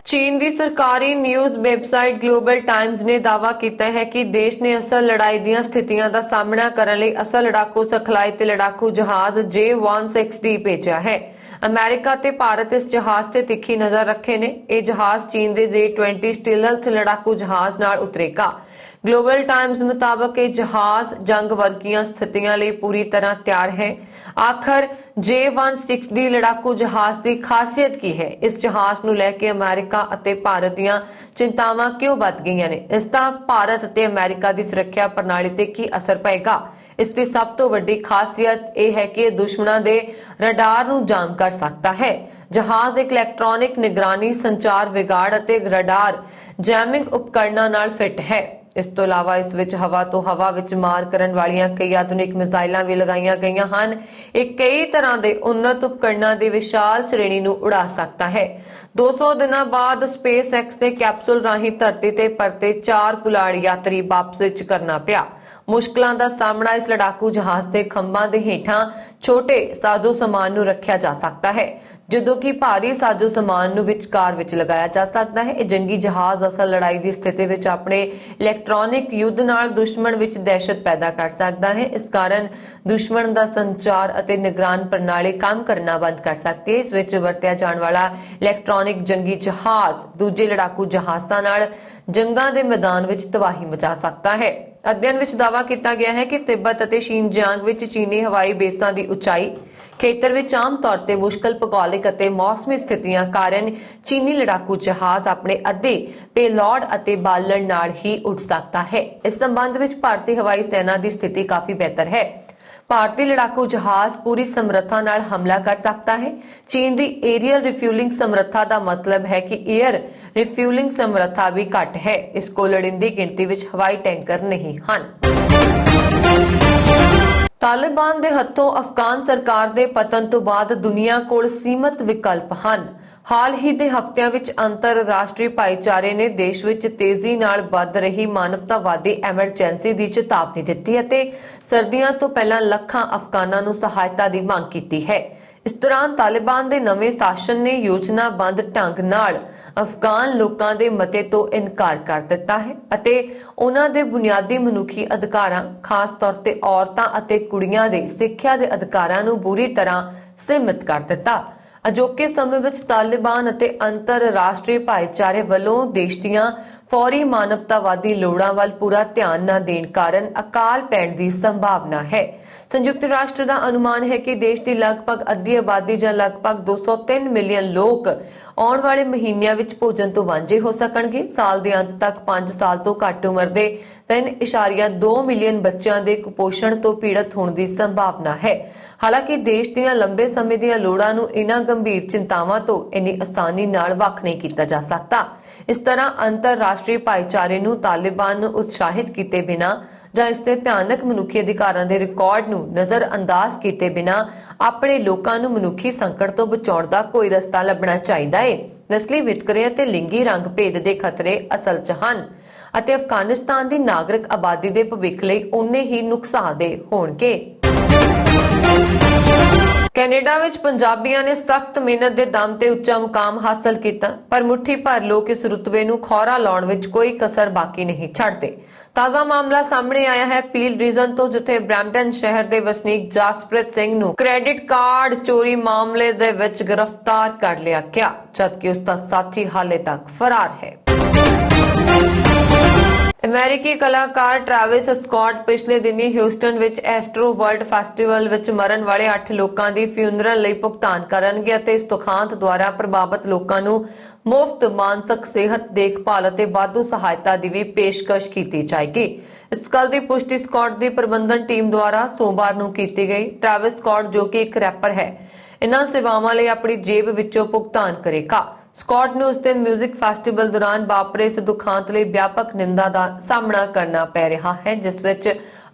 ਚੀਨ ਦੀ ਸਰਕਾਰੀ ਨਿਊਜ਼ ਵੈਬਸਾਈਟ ਗਲੋਬਲ ਟਾਈਮਜ਼ ਨੇ ਦਾਅਵਾ ਕੀਤਾ ਹੈ ਕਿ ਦੇਸ਼ ਨੇ ਅਸਲ ਲੜਾਈ ਦੀਆਂ ਸਥਿਤੀਆਂ ਦਾ ਸਾਹਮਣਾ ਕਰਨ ਲਈ ਅਸਲ ਲੜਾਕੂ ਸਿਖਲਾਈ ਤੇ ਲੜਾਕੂ ਜਹਾਜ਼ J-160 ਭੇਜਿਆ ਹੈ। ਅਮਰੀਕਾ ਤੇ ਭਾਰਤ ਇਸ ਜਹਾਜ਼ ਤੇ ਤਿੱਖੀ ਨਜ਼ਰ ਰੱਖੇ ਨੇ। ਇਹ ਜਹਾਜ਼ ਚੀਨ ਦੇ J-20 ਸਟੀਲਥ ਲੜਾਕੂ ਜਹਾਜ਼ ਨਾਲ ਉਤਰੇਗਾ। ਗਲੋਬਲ ਟਾਈਮਜ਼ ਮੁਤਾਬਕ ਇਹ ਜਹਾਜ਼ ਜੰਗ ਵਰਗੀਆਂ ਸਥਿਤੀਆਂ ਲਈ ਪੂਰੀ ਤਰ੍ਹਾਂ ਤਿਆਰ ਹੈ। ਆਖਰ J-160 ਲੜਾਕੂ ਜਹਾਜ਼ ਦੀ ਖਾਸੀਅਤ ਕੀ ਹੈ? ਇਸ ਜਹਾਜ਼ ਨੂੰ ਲੈ ਕੇ ਅਮਰੀਕਾ ਅਤੇ ਭਾਰਤ ਦੀਆਂ ਚਿੰਤਾਵਾਂ ਕਿਉਂ ਵੱਧ ਗਈਆਂ ਨੇ? ਇਸ ਦਾ ਭਾਰਤ ਅਤੇ ਅਮਰੀਕਾ ਦੀ ਸੁਰੱਖਿਆ ਪ੍ਰਣਾਲੀ ਤੇ ਕੀ ਅਸਰ ਪਏਗਾ? ਇਸ ਦੀ ਸਭ ਤੋਂ ਵੱਡੀ ਖਾਸੀਅਤ ਇਹ ਹੈ ਕਿ ਇਹ ਦੁਸ਼ਮਣਾਂ ਦੇ ਰਡਾਰ ਨੂੰ ਜਾਮ ਕਰ ਸਕਦਾ ਹੈ। ਜਹਾਜ਼ ਇੱਕ ਇਲੈਕਟ੍ਰੋਨਿਕ ਨਿਗਰਾਨੀ, ਸੰਚਾਰ ਵਿਗਾੜ ਅਤੇ ਰਡਾਰ ਜੈਮਿੰਗ ਉਪਕਰਣਾਂ ਨਾਲ ਫਿੱਟ ਹੈ। ਇਸ ਤੋਂ ਇਲਾਵਾ ਇਸ ਵਿੱਚ ਹਵਾ ਤੋਂ ਹਵਾ ਵਿੱਚ ਮਾਰ ਕਰਨ ਵਾਲੀਆਂ ਕਈ ਆਧੁਨਿਕ ਮਿਜ਼ਾਈਲਾਂ ਵੀ ਲਗਾਈਆਂ ਗਈਆਂ ਹਨ। ਇਹ ਕਈ ਤਰ੍ਹਾਂ ਦੇ ਉੱਨਤ ਉਪਕਰਣਾਂ ਦੀ ਵਿਸ਼ਾਲ ਸ਼੍ਰੇਣੀ ਨੂੰ ਉਡਾ ਸਕਦਾ ਹੈ। 200 ਦਿਨਾਂ ਬਾਅਦ SpaceX ਦੇ ਕੈਪਸੂਲ ਰਾਹੀਂ ਧਰਤੀ ਤੇ ਪਰਤੇ 4 ਪੁਲਾੜ ਯਾਤਰੀ ਵਾਪਸ ਵਿੱਚ ਕਰਨਾ ਪਿਆ। ਮੁਸ਼ਕਲਾਂ ਦਾ ਸਾਹਮਣਾ ਇਸ ਲੜਾਕੂ ਜਹਾਜ਼ ਦੇ ਖੰਭਾਂ ਦੇ ਹੇਠਾਂ ਛੋਟੇ ਸਾਜ਼ੋ ਸਮਾਨ ਨੂੰ ਰੱਖਿਆ ਜਾ ਸਕਦਾ ਹੈ, ਜਦੋਂ ਕਿ ਭਾਰੀ ਸਾਜ਼ੋ ਸਮਾਨ ਨੂੰ ਵਿਚਕਾਰ ਵਿੱਚ ਲਗਾਇਆ ਜਾ ਸਕਦਾ ਹੈ। ਇਹ ਜੰਗੀ ਜਹਾਜ਼ ਅਸਲ ਲੜਾਈ ਦੀ ਸਥਿਤੀ ਵਿੱਚ ਆਪਣੇ ਇਲੈਕਟ੍ਰੋਨਿਕ ਯੁੱਧ ਨਾਲ ਦੁਸ਼ਮਣ ਵਿੱਚ ਦਹਿਸ਼ਤ ਪੈਦਾ ਕਰ ਸਕਦਾ ਹੈ। ਇਸ ਕਾਰਨ ਦੁਸ਼ਮਣ ਦਾ ਸੰਚਾਰ ਅਤੇ ਨਿਗਰਾਨ ਪ੍ਰਣਾਲੀ ਕੰਮ ਕਰਨਾ ਬੰਦ ਕਰ ਸਕਦੀ ਹੈ। ਇਸ ਵਿੱਚ ਵਰਤਿਆ ਜਾਣ ਵਾਲਾ ਇਲੈਕਟ੍ਰੋਨਿਕ ਜੰਗੀ ਜਹਾਜ਼ ਦੂਜੇ ਲੜਾਕੂ ਜਹਾਜ਼ਾਂ ਨਾਲ ਜੰਗਾਂ ਦੇ ਮੈਦਾਨ ਵਿੱਚ ਤਬਾਹੀ ਮਚਾ ਸਕਦਾ ਹੈ। ਅਧਿਐਨ ਵਿੱਚ ਦਾਅਵਾ ਕੀਤਾ ਗਿਆ ਹੈ ਕਿ ਤਿੱਬਤ ਅਤੇ ਸ਼ਿਨਜਾਂਗ ਵਿੱਚ ਚੀਨੀ ਹਵਾਈ ਬੇਸਾਂ ਦੀ ਉਚਾਈ ਖੇਤਰ ਵਿੱਚ ਆਮ ਤੌਰ ਤੇ ਮੁਸ਼ਕਲ ਭੂਗੋਲਿਕ ਅਤੇ ਮੌਸਮੀ ਸਥਿਤੀਆਂ ਕਾਰਨ ਚੀਨੀ ਲੜਾਕੂ ਜਹਾਜ਼ ਆਪਣੇ ਅੱਧੇ ਪੇਲੋਡ ਅਤੇ ਬਾਲਣ ਨਾਲ ਹੀ ਉੱਡ ਸਕਦਾ ਹੈ। ਇਸ ਸੰਬੰਧ ਵਿੱਚ ਭਾਰਤੀ ਹਵਾਈ ਸੈਨਾ ਦੀ ਸਥਿਤੀ ਕਾਫੀ ਬਿਹਤਰ ਹੈ। ਭਾਰਤੀ ਲੜਾਕੂ ਜਹਾਜ਼ ਪੂਰੀ ਸਮਰੱਥਾ ਨਾਲ ਹਮਲਾ ਕਰ ਸਕਦਾ ਹੈ। ਚੀਨ ਦੀ ਏਰੀਅਲ ਰਿਫਿਊਲਿੰਗ ਸਮਰੱਥਾ ਦਾ ਮਤਲਬ ਹੈ ਕਿ ਏਅਰ ਰਿਫਿਊਲਿੰਗ ਸਮਰੱਥਾ ਵੀ ਘੱਟ ਹੈ। ਇਸ ਕੋਲ ਲੋੜੀਂਦੀ ਗਿਣਤੀ ਵਿੱਚ ਹਵਾਈ ਟੈਂਕਰ ਨਹੀਂ ਹਨ। ਤਾਲਿਬਾਨ ਦੇ ਹੱਥੋਂ ਅਫਗਾਨ ਸਰਕਾਰ ਦੇ ਪਤਨ ਤੋਂ ਬਾਅਦ ਦੁਨੀਆ ਕੋਲ ਸੀਮਤ ਵਿਕਲਪ ਹਨ। ਹਾਲ ਹੀ ਦੇ ਹਫ਼ਤਿਆਂ ਵਿੱਚ ਅੰਤਰਰਾਸ਼ਟਰੀ ਭਾਈਚਾਰੇ ਨੇ ਦੇਸ਼ ਵਿੱਚ ਤੇਜ਼ੀ ਨਾਲ ਵੱਧ ਰਹੀ ਮਾਨਵਤਾਵਾਦੀ ਐਮਰਜੈਂਸੀ ਦੀ ਚੇਤਾਵਨੀ ਦਿੱਤੀ ਅਤੇ ਸਰਦੀਆਂ ਤੋਂ ਪਹਿਲਾਂ ਲੱਖਾਂ ਅਫਗਾਨਾਂ ਨੂੰ ਸਹਾਇਤਾ ਦੀ ਮੰਗ ਕੀਤੀ ਹੈ। ਇਸ ਦੌਰਾਨ ਤਾਲਿਬਾਨ ਦੇ ਨਵੇਂ ਸ਼ਾਸਨ ਨੇ ਯੋਜਨਾਬੱਧ ਢੰਗ ਨਾਲ ਅਫਗਾਨ ਲੋਕਾਂ ਦੇ ਮਤੇ ਤੋਂ ਇਨਕਾਰ ਕਰ ਦਿੱਤਾ ਹੈ ਅਤੇ ਉਹਨਾਂ ਦੇ ਬੁਨਿਆਦੀ ਮਨੁੱਖੀ ਅਧਿਕਾਰਾਂ, ਖਾਸ ਤੌਰ ਤੇ ਔਰਤਾਂ ਅਤੇ ਕੁੜੀਆਂ ਦੇ ਸਿੱਖਿਆ ਦੇ ਅਧਿਕਾਰਾਂ ਨੂੰ ਬੁਰੀ ਤਰ੍ਹਾਂ ਸੀਮਿਤ ਕਰ ਦਿੱਤਾ। ਅਜੋਕੇ ਸਮੇਂ ਵਿੱਚ ਤਾਲਿਬਾਨ ਅਤੇ ਅੰਤਰਰਾਸ਼ਟਰੀ ਭਾਈਚਾਰੇ ਵੱਲੋਂ ਦੇਸ਼ ਦੀਆਂ ਫੌਰੀ ਮਾਨਵਤਾਵਾਦੀ ਲੋੜਾਂ ਵੱਲ ਪੂਰਾ ਧਿਆਨ ਨਾ ਦੇਣ ਕਾਰਨ ਅਕਾਲ ਪੈਣ ਦੀ ਸੰਭਾਵਨਾ ਹੈ। ਸੰਯੁਕਤ ਰਾਸ਼ਟਰ ਦਾ ਅਨੁਮਾਨ ਹੈ ਕਿ ਦੇਸ਼ ਦੀ ਲਗਭਗ ਅੱਧੀ ਆਬਾਦੀ ਜਾਂ ਲਗਭਗ 203 ਮਿਲੀਅਨ ਲੋਕ ਆਉਣ ਵਾਲੇ ਮਹੀਨਿਆਂ ਵਿੱਚ ਭੋਜਨ ਤੋਂ ਵਾਂਝੇ ਹੋ ਸਕਣਗੇ। ਸਾਲ ਦੇ ਅੰਤ ਤੱਕ 5 ਸਾਲ ਤੋਂ ਘੱਟ ਉਮਰ ਦੇ 3.2 ਮਿਲੀਅਨ ਬੱਚਿਆਂ ਦੇ ਕੁਪੋਸ਼ਣ ਤੋਂ ਪੀੜਤ ਹੋਣ ਦੀ ਸੰਭਾਵਨਾ ਹੈ। ਹਾਲਾਂਕਿ ਦੇਸ਼ ਦੀਆਂ ਲੰਬੇ ਸਮੇਂ ਦੀਆਂ ਲੋੜਾਂ ਨੂੰ ਇਹਨਾਂ ਗੰਭੀਰ ਚਿੰਤਾਵਾਂ ਤੋਂ ਇੰਨੀ ਆਸਾਨੀ ਨਾਲ ਵੱਖ ਨਹੀਂ ਕੀਤਾ ਜਾ ਸਕਦਾ। ਇਸ ਤਰ੍ਹਾਂ ਅੰਤਰਰਾਸ਼ਟਰੀ ਭਾਈਚਾਰੇ ਨੂੰ ਤਾਲਿਬਾਨ ਨੂੰ ਉਤਸ਼ਾਹਿਤ ਕੀਤੇ ਬਿਨਾਂ ਜਾਂ ਇਸ ਦੇ ਭਿਆਨਕ ਮਨੁੱਖੀ ਅਧਿਕਾਰਾਂ ਦੇ ਰਿਕਾਰਡ ਨੂੰ ਨਜ਼ਰਅੰਦਾਜ਼ ਕੀਤੇ ਬਿਨਾਂ ਆਪਣੇ ਲੋਕਾਂ ਨੂੰ ਮਨੁੱਖੀ ਸੰਕਟ ਤੋਂ ਬਚਾਉਣ ਦਾ ਕੋਈ ਰਸਤਾ ਲੱਭਣਾ ਚਾਹੀਦਾ ਹੈ। ਨਸਲੀ ਵਿਤਕਰੇ ਅਤੇ ਲਿੰਗੀ ਰੰਗ ਭੇਦ ਦੇ ਖਤਰੇ ਅਸਲ 'ਚ ਹਨ ਅਤੇ ਅਫਗਾਨਿਸਤਾਨ ਦੀ ਨਾਗਰਿਕ ਆਬਾਦੀ ਦੇ ਭਵਿੱਖ ਲਈ ਉਨੇ ਹੀ ਨੁਕਸਾਨਦੇਹ ਹੋਣਗੇ। ਕੈਨੇਡਾ ਵਿੱਚ ਪੰਜਾਬੀਆਂ ਨੇ ਸਖਤ ਮਿਹਨਤ ਦੇ ਦਮ ਤੇ ਉੱਚਾ ਮੁਕਾਮ ਹਾਸਲ ਕੀਤਾ, ਪਰ ਮੁੱਠੀ ਭਰ ਲੋਕ ਇਸ ਰੁਤਬੇ ਨੂੰ ਖੌਰਾ ਲਾਉਣ ਵਿੱਚ ਕੋਈ ਕਸਰ ਬਾਕੀ ਨਹੀਂ ਛੱਡਦੇ। ਤਾਜ਼ਾ ਮਾਮਲਾ ਸਾਹਮਣੇ ਆਇਆ ਹੈ ਪੀਲ ਰੀਜਨ ਤੋਂ, ਜਿੱਥੇ ਬਰੈਂਪਟਨ ਸ਼ਹਿਰ ਦੇ ਵਸਨੀਕ ਜਸਪ੍ਰੀਤ ਸਿੰਘ ਨੂੰ ਕ੍ਰੈਡਿਟ ਕਾਰਡ ਚੋਰੀ ਮਾਮਲੇ ਦੇ ਵਿੱਚ ਗ੍ਰਿਫਤਾਰ ਕਰ ਲਿਆ ਗਿਆ, ਜਦਕਿ ਉਸ ਦਾ ਸਾਥੀ ਹਾਲੇ ਤੱਕ ਫਰਾਰ ਹੈ। ਅਮਰੀਕੀ ਕਲਾਕਾਰ ਟ੍ਰੈਵਿਸ ਸਕਾਟ ਪਿਛਲੇ ਦਿਨੀ ਹਿਊਸਟਨ ਵਿੱਚ ਐਸਟਰੋ ਵਰਲਡ ਫੈਸਟੀਵਲ ਵਿੱਚ ਮਰਨ ਵਾਲੇ 8 ਲੋਕਾਂ ਦੀ ਫਿਊਨਰਲ ਲਈ ਭੁਗਤਾਨ ਕਰਨਗੇ ਅਤੇ ਇਸ ਦੁਖਾਂਤ ਦੁਆਰਾ ਪ੍ਰਭਾਵਿਤ ਲੋਕਾਂ ਨੂੰ ਮੁਫਤ ਮਾਨਸਿਕ ਸਿਹਤ ਦੇਖਭਾਲ ਅਤੇ ਵਾਧੂ ਸਹਾਇਤਾ ਦੀ ਵੀ ਪੇਸ਼ਕਸ਼ ਕੀਤੀ ਜਾਏਗੀ। ਇਸ ਗੱਲ ਦੀ ਪੁਸ਼ਟੀ ਸਕਾਟ ਦੀ ਪ੍ਰਬੰਧਨ ਟੀਮ ਦੁਆਰਾ ਸੋਮਵਾਰ ਨੂੰ ਕੀਤੀ ਗਈ। ਟ੍ਰੈਵਿਸ ਸਕਾਟ, ਜੋ ਕਿ ਇੱਕ ਰੈਪਰ ਹੈ, ਇਨ੍ਹਾਂ ਸੇਵਾਵਾਂ ਲਈ ਆਪਣੀ ਜੇਬ ਵਿੱਚੋਂ ਭੁਗਤਾਨ ਕਰੇਗਾ। ਸਕਾਟ ਨੂੰ ਉਸ ਦਿਨ ਮਿਊਜ਼ਿਕ ਫੈਸਟੀਵਲ ਦੌਰਾਨ ਵਾਪਰੇ ਇਸ ਦੁਖਾਂਤ ਲਈ ਵਿਆਪਕ ਨਿੰਦਾ ਦਾ ਸਾਹਮਣਾ ਕਰਨਾ ਪੈ ਰਿਹਾ ਹੈ, ਜਿਸ ਵਿੱਚ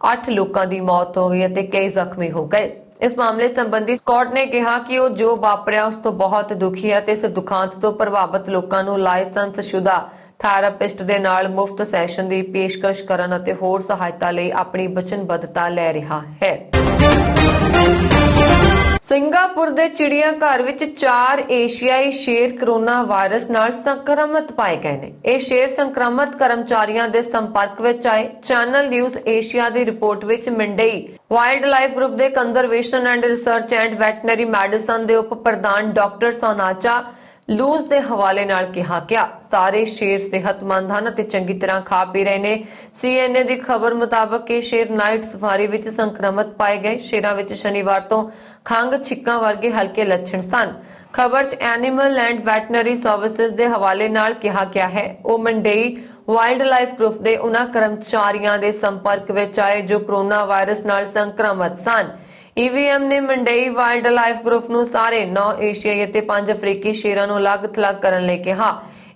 8 ਲੋਕਾਂ ਦੀ ਮੌਤ ਹੋ ਗਈ ਅਤੇ ਕਈ ਜ਼ਖਮੀ ਹੋ ਗਏ। ਇਸ ਮਾਮਲੇ ਸੰਬੰਧੀ ਸਕਾਟ ਨੇ ਕਿਹਾ ਕਿ ਉਹ ਜੋ ਵਾਪਰਿਆ ਉਸ ਤੋਂ ਬਹੁਤ ਦੁਖੀ ਹੈ ਤੇ ਇਸ ਦੁਖਾਂਤ ਤੋਂ ਪ੍ਰਭਾਵਿਤ ਲੋਕਾਂ ਨੂੰ ਲਾਇਸੈਂਸਸ਼ੁਦਾ ਥੈਰੇਪਿਸਟ ਦੇ ਨਾਲ ਮੁਫਤ ਸੈਸ਼ਨ ਦੀ ਪੇਸ਼ਕਸ਼ ਕਰਨ ਅਤੇ ਹੋਰ ਸਹਾਇਤਾ ਲਈ ਆਪਣੀ ਵਚਨਬੱਧਤਾ ਲੈ ਰਿਹਾ ਹੈ। ਸਿੰਗਾਪੁਰ ਦੇ ਚਿੜੀਆ ਘਰ ਵਿੱਚ 4 ਏਸ਼ੀਆਈ ਸ਼ੇਰ ਕੋਰੋਨਾ ਵਾਇਰਸ ਨਾਲ ਸੰਕਰਮਿਤ ਪਾਏ ਗਏ ਨੇ। ਇਹ ਸ਼ੇਰ ਸੰਕਰਮਿਤ ਕਰਮਚਾਰੀਆਂ ਦੇ ਸੰਪਰਕ ਵਿੱਚ ਆਏ। ਚੈਨਲ ਨਿਊਜ਼ ਏਸ਼ੀਆ ਦੀ ਰਿਪੋਰਟ ਵਿੱਚ ਮੰਡਈ ਵਾਈਲਡ ਲਾਈਫ ਗਰੁੱਪ ਦੇ conservation and research and veterinary medicine ਦੇ ਉਪ ਪ੍ਰਧਾਨ ਡਾਕਟਰ ਸੋਨਾਚਾ ਲੂਜ਼ ਦੇ ਹਵਾਲੇ ਨਾਲ ਕਿਹਾ ਗਿਆ, ਸਾਰੇ ਸ਼ੇਰ ਸਿਹਤਮੰਦ ਹਨ ਅਤੇ ਚੰਗੀ ਤਰ੍ਹਾਂ ਖਾ ਪੀ ਰਹੇ ਨੇ। CNN ਦੀ ਖਬਰ ਮੁਤਾਬਕ ਇਹ ਸ਼ੇਰ ਨਾਈਟ ਸਫਾਰੀ ਵਿੱਚ ਸੰਕਰਮਿਤ ਪਾਏ ਗਏ। ਸ਼ੇਰਾਂ ਵਿੱਚ ਸ਼ਨੀਵਾਰ ਤੋਂ ਖੰਘ, ਛਿੱਕਾਂ ਵਰਗੇ ਹਲਕੇ ਲੱਛਣ ਸਨ। ਖਬਰ 'ਚ ਐਨੀਮਲ ਐਂਡ ਵੈਟਰਨਰੀ ਸਰਵਿਸਿਜ਼ ਦੇ ਹਵਾਲੇ ਨਾਲ ਕਿਹਾ ਗਿਆ ਹੈ, ਉਹ ਮੰਡਈ ਵਾਈਲਡ ਲਾਈਫ ਗਰੁੱਪ ਦੇ ਉਹਨਾਂ ਕਰਮਚਾਰੀਆਂ ਦੇ ਸੰਪਰਕ ਵਿੱਚ ਆਏ ਜੋ ਕੋਰੋਨਾ ਵਾਇਰਸ ਨਾਲ ਸੰਕਰਮਿਤ ਸਨ। EVM ਨੇ ਮੰਡਈ ਵਾਈਲਡ ਲਾਈਫ ਗਰੁੱਪ ਨੂੰ ਸਾਰੇ 9 ਏਸ਼ੀਆਈ ਅਤੇ 5 ਅਫਰੀਕੀ ਸ਼ੇਰਾਂ ਨੂੰ ਅਲੱਗ-ਥਲੱਗ ਕਰਨ ਲਈ ਕਿਹਾ।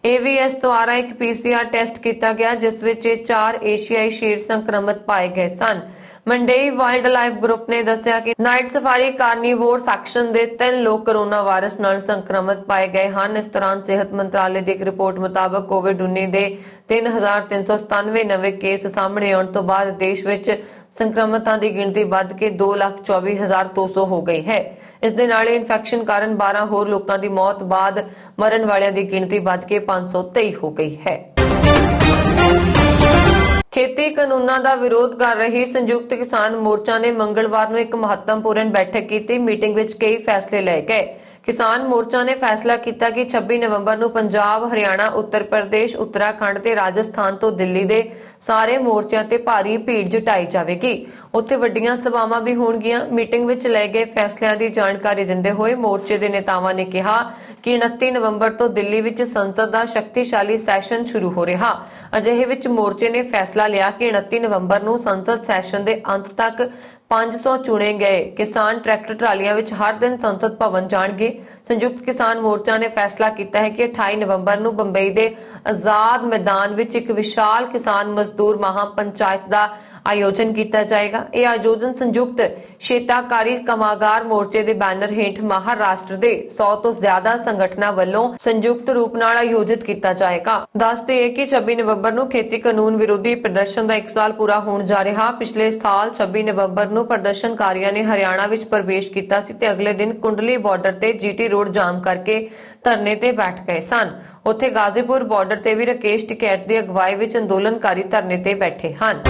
AVS ਦੁਆਰਾ ਇੱਕ PCR ਟੈਸਟ ਕੀਤਾ ਗਿਆ, ਜਿਸ ਵਿੱਚ ਇਹ 4 ਏਸ਼ੀਆਈ ਸ਼ੇਰ ਸੰਕਰਮਿਤ ਪਾਏ ਗਏ ਸਨ। ਮੰਡਈ ਵਾਈਲਡ ਲਾਈਫ ਗਰੁੱਪ ਨੇ ਦੱਸਿਆ ਕਿ ਨਾਈਟ ਸਫਾਰੀ ਕਾਰਨੀਵੋਰ ਸੈਕਸ਼ਨ ਦੇ 3 ਲੋਕ ਕੋਰੋਨਾ ਵਾਇਰਸ ਨਾਲ ਸੰਕਰਮਿਤ ਪਾਏ ਗਏ ਹਨ। ਇਸ ਦੌਰਾਨ ਸਿਹਤ ਮੰਤਰਾਲੇ ਦੀ ਇੱਕ ਰਿਪੋਰਟ ਮੁਤਾਬਕ ਕੋਵਿਡ-19 ਦੇ 3,397 ਨਵੇਂ ਕੇਸ ਸਾਹਮਣੇ ਆਉਣ ਤੋਂ ਬਾਅਦ ਦੇਸ਼ ਵਿੱਚ ਸੰਕਰਮਿਤਾਂ ਦੀ ਗਿਣਤੀ ਵੱਧ ਕੇ 2,24,200 ਹੋ ਗਈ ਹੈ। ਇਸ ਦੇ ਨਾਲ ਇਨਫੈਕਸ਼ਨ ਕਾਰਨ 12 ਹੋਰ ਲੋਕਾਂ ਦੀ ਮੌਤ ਬਾਅਦ ਮਰਨ ਵਾਲਿਆਂ ਦੀ ਗਿਣਤੀ ਵੱਧ ਕੇ 523 ਹੋ ਗਈ ਹੈ। ਖੇਤੀ ਕਾਨੂੰਨਾਂ ਦਾ ਵਿਰੋਧ ਕਰ ਰਹੀ ਸੰਯੁਕਤ ਕਿਸਾਨ ਮੋਰਚਾ ਨੇ ਮੰਗਲਵਾਰ ਨੂੰ ਇੱਕ ਮਹੱਤਵਪੂਰਨ ਬੈਠਕ ਕੀਤੀ। ਮੀਟਿੰਗ ਵਿੱਚ ਕਈ ਫੈਸਲੇ ਲਏ ਗਏ। ਕਿਸਾਨ ਮੋਰਚਾ ਨੇ ਫੈਸਲਾ ਕੀਤਾ ਕਿ 26 ਨਵੰਬਰ ਨੂੰ ਪੰਜਾਬ, ਹਰਿਆਣਾ, ਉੱਤਰ ਪ੍ਰਦੇਸ਼, ਉੱਤਰਾਖੰਡ ਤੇ ਰਾਜਸਥਾਨ ਤੋਂ ਦਿੱਲੀ ਦੇ ਸਾਰੇ ਮੋਰਚਿਆਂ ਤੇ ਭਾਰੀ ਭੀੜ ਜੁਟਾਈ ਜਾਵੇਗੀ। ਉੱਥੇ ਵੱਡੀਆਂ ਸਭਾਵਾਂ ਵੀ ਹੋਣਗੀਆਂ। ਮੀਟਿੰਗ ਵਿੱਚ ਲਏ ਗਏ ਫੈਸਲਿਆਂ ਦੀ ਜਾਣਕਾਰੀ ਦਿੰਦੇ ਹੋਏ ਮੋਰਚੇ ਦੇ ਨੇਤਾਵਾਂ ਨੇ ਕਿਹਾ ਕਿ 29 ਨਵੰਬਰ ਤੋਂ ਦਿੱਲੀ ਵਿੱਚ ਸੰਸਦ ਦਾ ਸ਼ਕਤੀਸ਼ਾਲੀ ਸੈਸ਼ਨ ਸ਼ੁਰੂ ਹੋ ਰਿਹਾ। ਅਜਿਹੇ ਵਿੱਚ ਮੋਰਚੇ ਨੇ ਫੈਸਲਾ ਲਿਆ ਕਿ 29 ਨਵੰਬਰ ਨੂੰ ਸੰਸਦ ਸੈਸ਼ਨ ਦੇ ਅੰਤ ਤੱਕ 500 ਚੁਣੇ ਗਏ ਕਿਸਾਨ ਟਰੈਕਟਰ ਟਰਾਲੀਆਂ ਵਿੱਚ ਹਰ ਦਿਨ ਸੰਸਦ ਭਵਨ ਜਾਣਗੇ। ਸੰਯੁਕਤ ਕਿਸਾਨ ਮੋਰਚਾ ਨੇ ਫੈਸਲਾ ਕੀਤਾ ਹੈ ਕਿ 28 ਨਵੰਬਰ ਨੂੰ ਬੰਬਈ ਦੇ ਆਜ਼ਾਦ ਮੈਦਾਨ ਵਿੱਚ ਇੱਕ ਵਿਸ਼ਾਲ ਕਿਸਾਨ ਮਜ਼ਦੂਰ ਮਹਾ ਪੰਚਾਇਤ ਦਾ ਆਯੋਜਨ ਕੀਤਾ ਜਾਏਗਾ। ਇਹ ਆਯੋਜਨ ਸੰਯੁਕਤ ਸ਼ੇਤਾਕਾਰੀ ਕਮਾਗਾਰ ਮੋਰਚੇ ਦੇ ਬੈਨਰ ਹੇਠ ਮਹਾਰਾਸ਼ਟਰ ਦੇ 100 ਤੋਂ ਜ਼ਿਆਦਾ ਸੰਗਠਨਾਂ ਵੱਲੋਂ ਸੰਯੁਕਤ ਰੂਪ ਨਾਲ ਆਯੋਜਿਤ ਕੀਤਾ ਜਾਏਗਾ। ਦੱਸਦੇ ਹੈ ਕਿ 26 ਨਵੰਬਰ ਨੂੰ ਖੇਤੀ ਕਾਨੂੰਨ ਵਿਰੋਧੀ ਪ੍ਰਦਰਸ਼ਨ ਦਾ 1 ਸਾਲ ਪੂਰਾ ਹੋਣ ਜਾ ਰਿਹਾ। ਪਿਛਲੇ ਸਾਲ 26 ਨਵੰਬਰ ਨੂੰ ਪ੍ਰਦਰਸ਼ਨਕਾਰੀਆਂ ਨੇ ਹਰਿਆਣਾ ਵਿੱਚ ਪ੍ਰਵੇਸ਼ ਕੀਤਾ ਸੀ ਤੇ ਅਗਲੇ ਦਿਨ ਕੁੰਡਲੀ ਬਾਰਡਰ ਤੇ GT ਰੋਡ ਜਾਮ ਕਰਕੇ ਧਰਨੇ ਤੇ ਬੈਠ ਗਏ ਸਨ। ਉੱਥੇ ਗਾਜ਼ੀਪੁਰ ਬਾਰਡਰ ਤੇ ਵੀ ਰਾਕੇਸ਼ ਟਿਕੈਟ ਦੀ ਅਗਵਾਈ ਵਿੱਚ ਅੰਦੋਲਨਕਾਰੀ ਧਰਨੇ ਤੇ ਬੈਠੇ ਹਨ।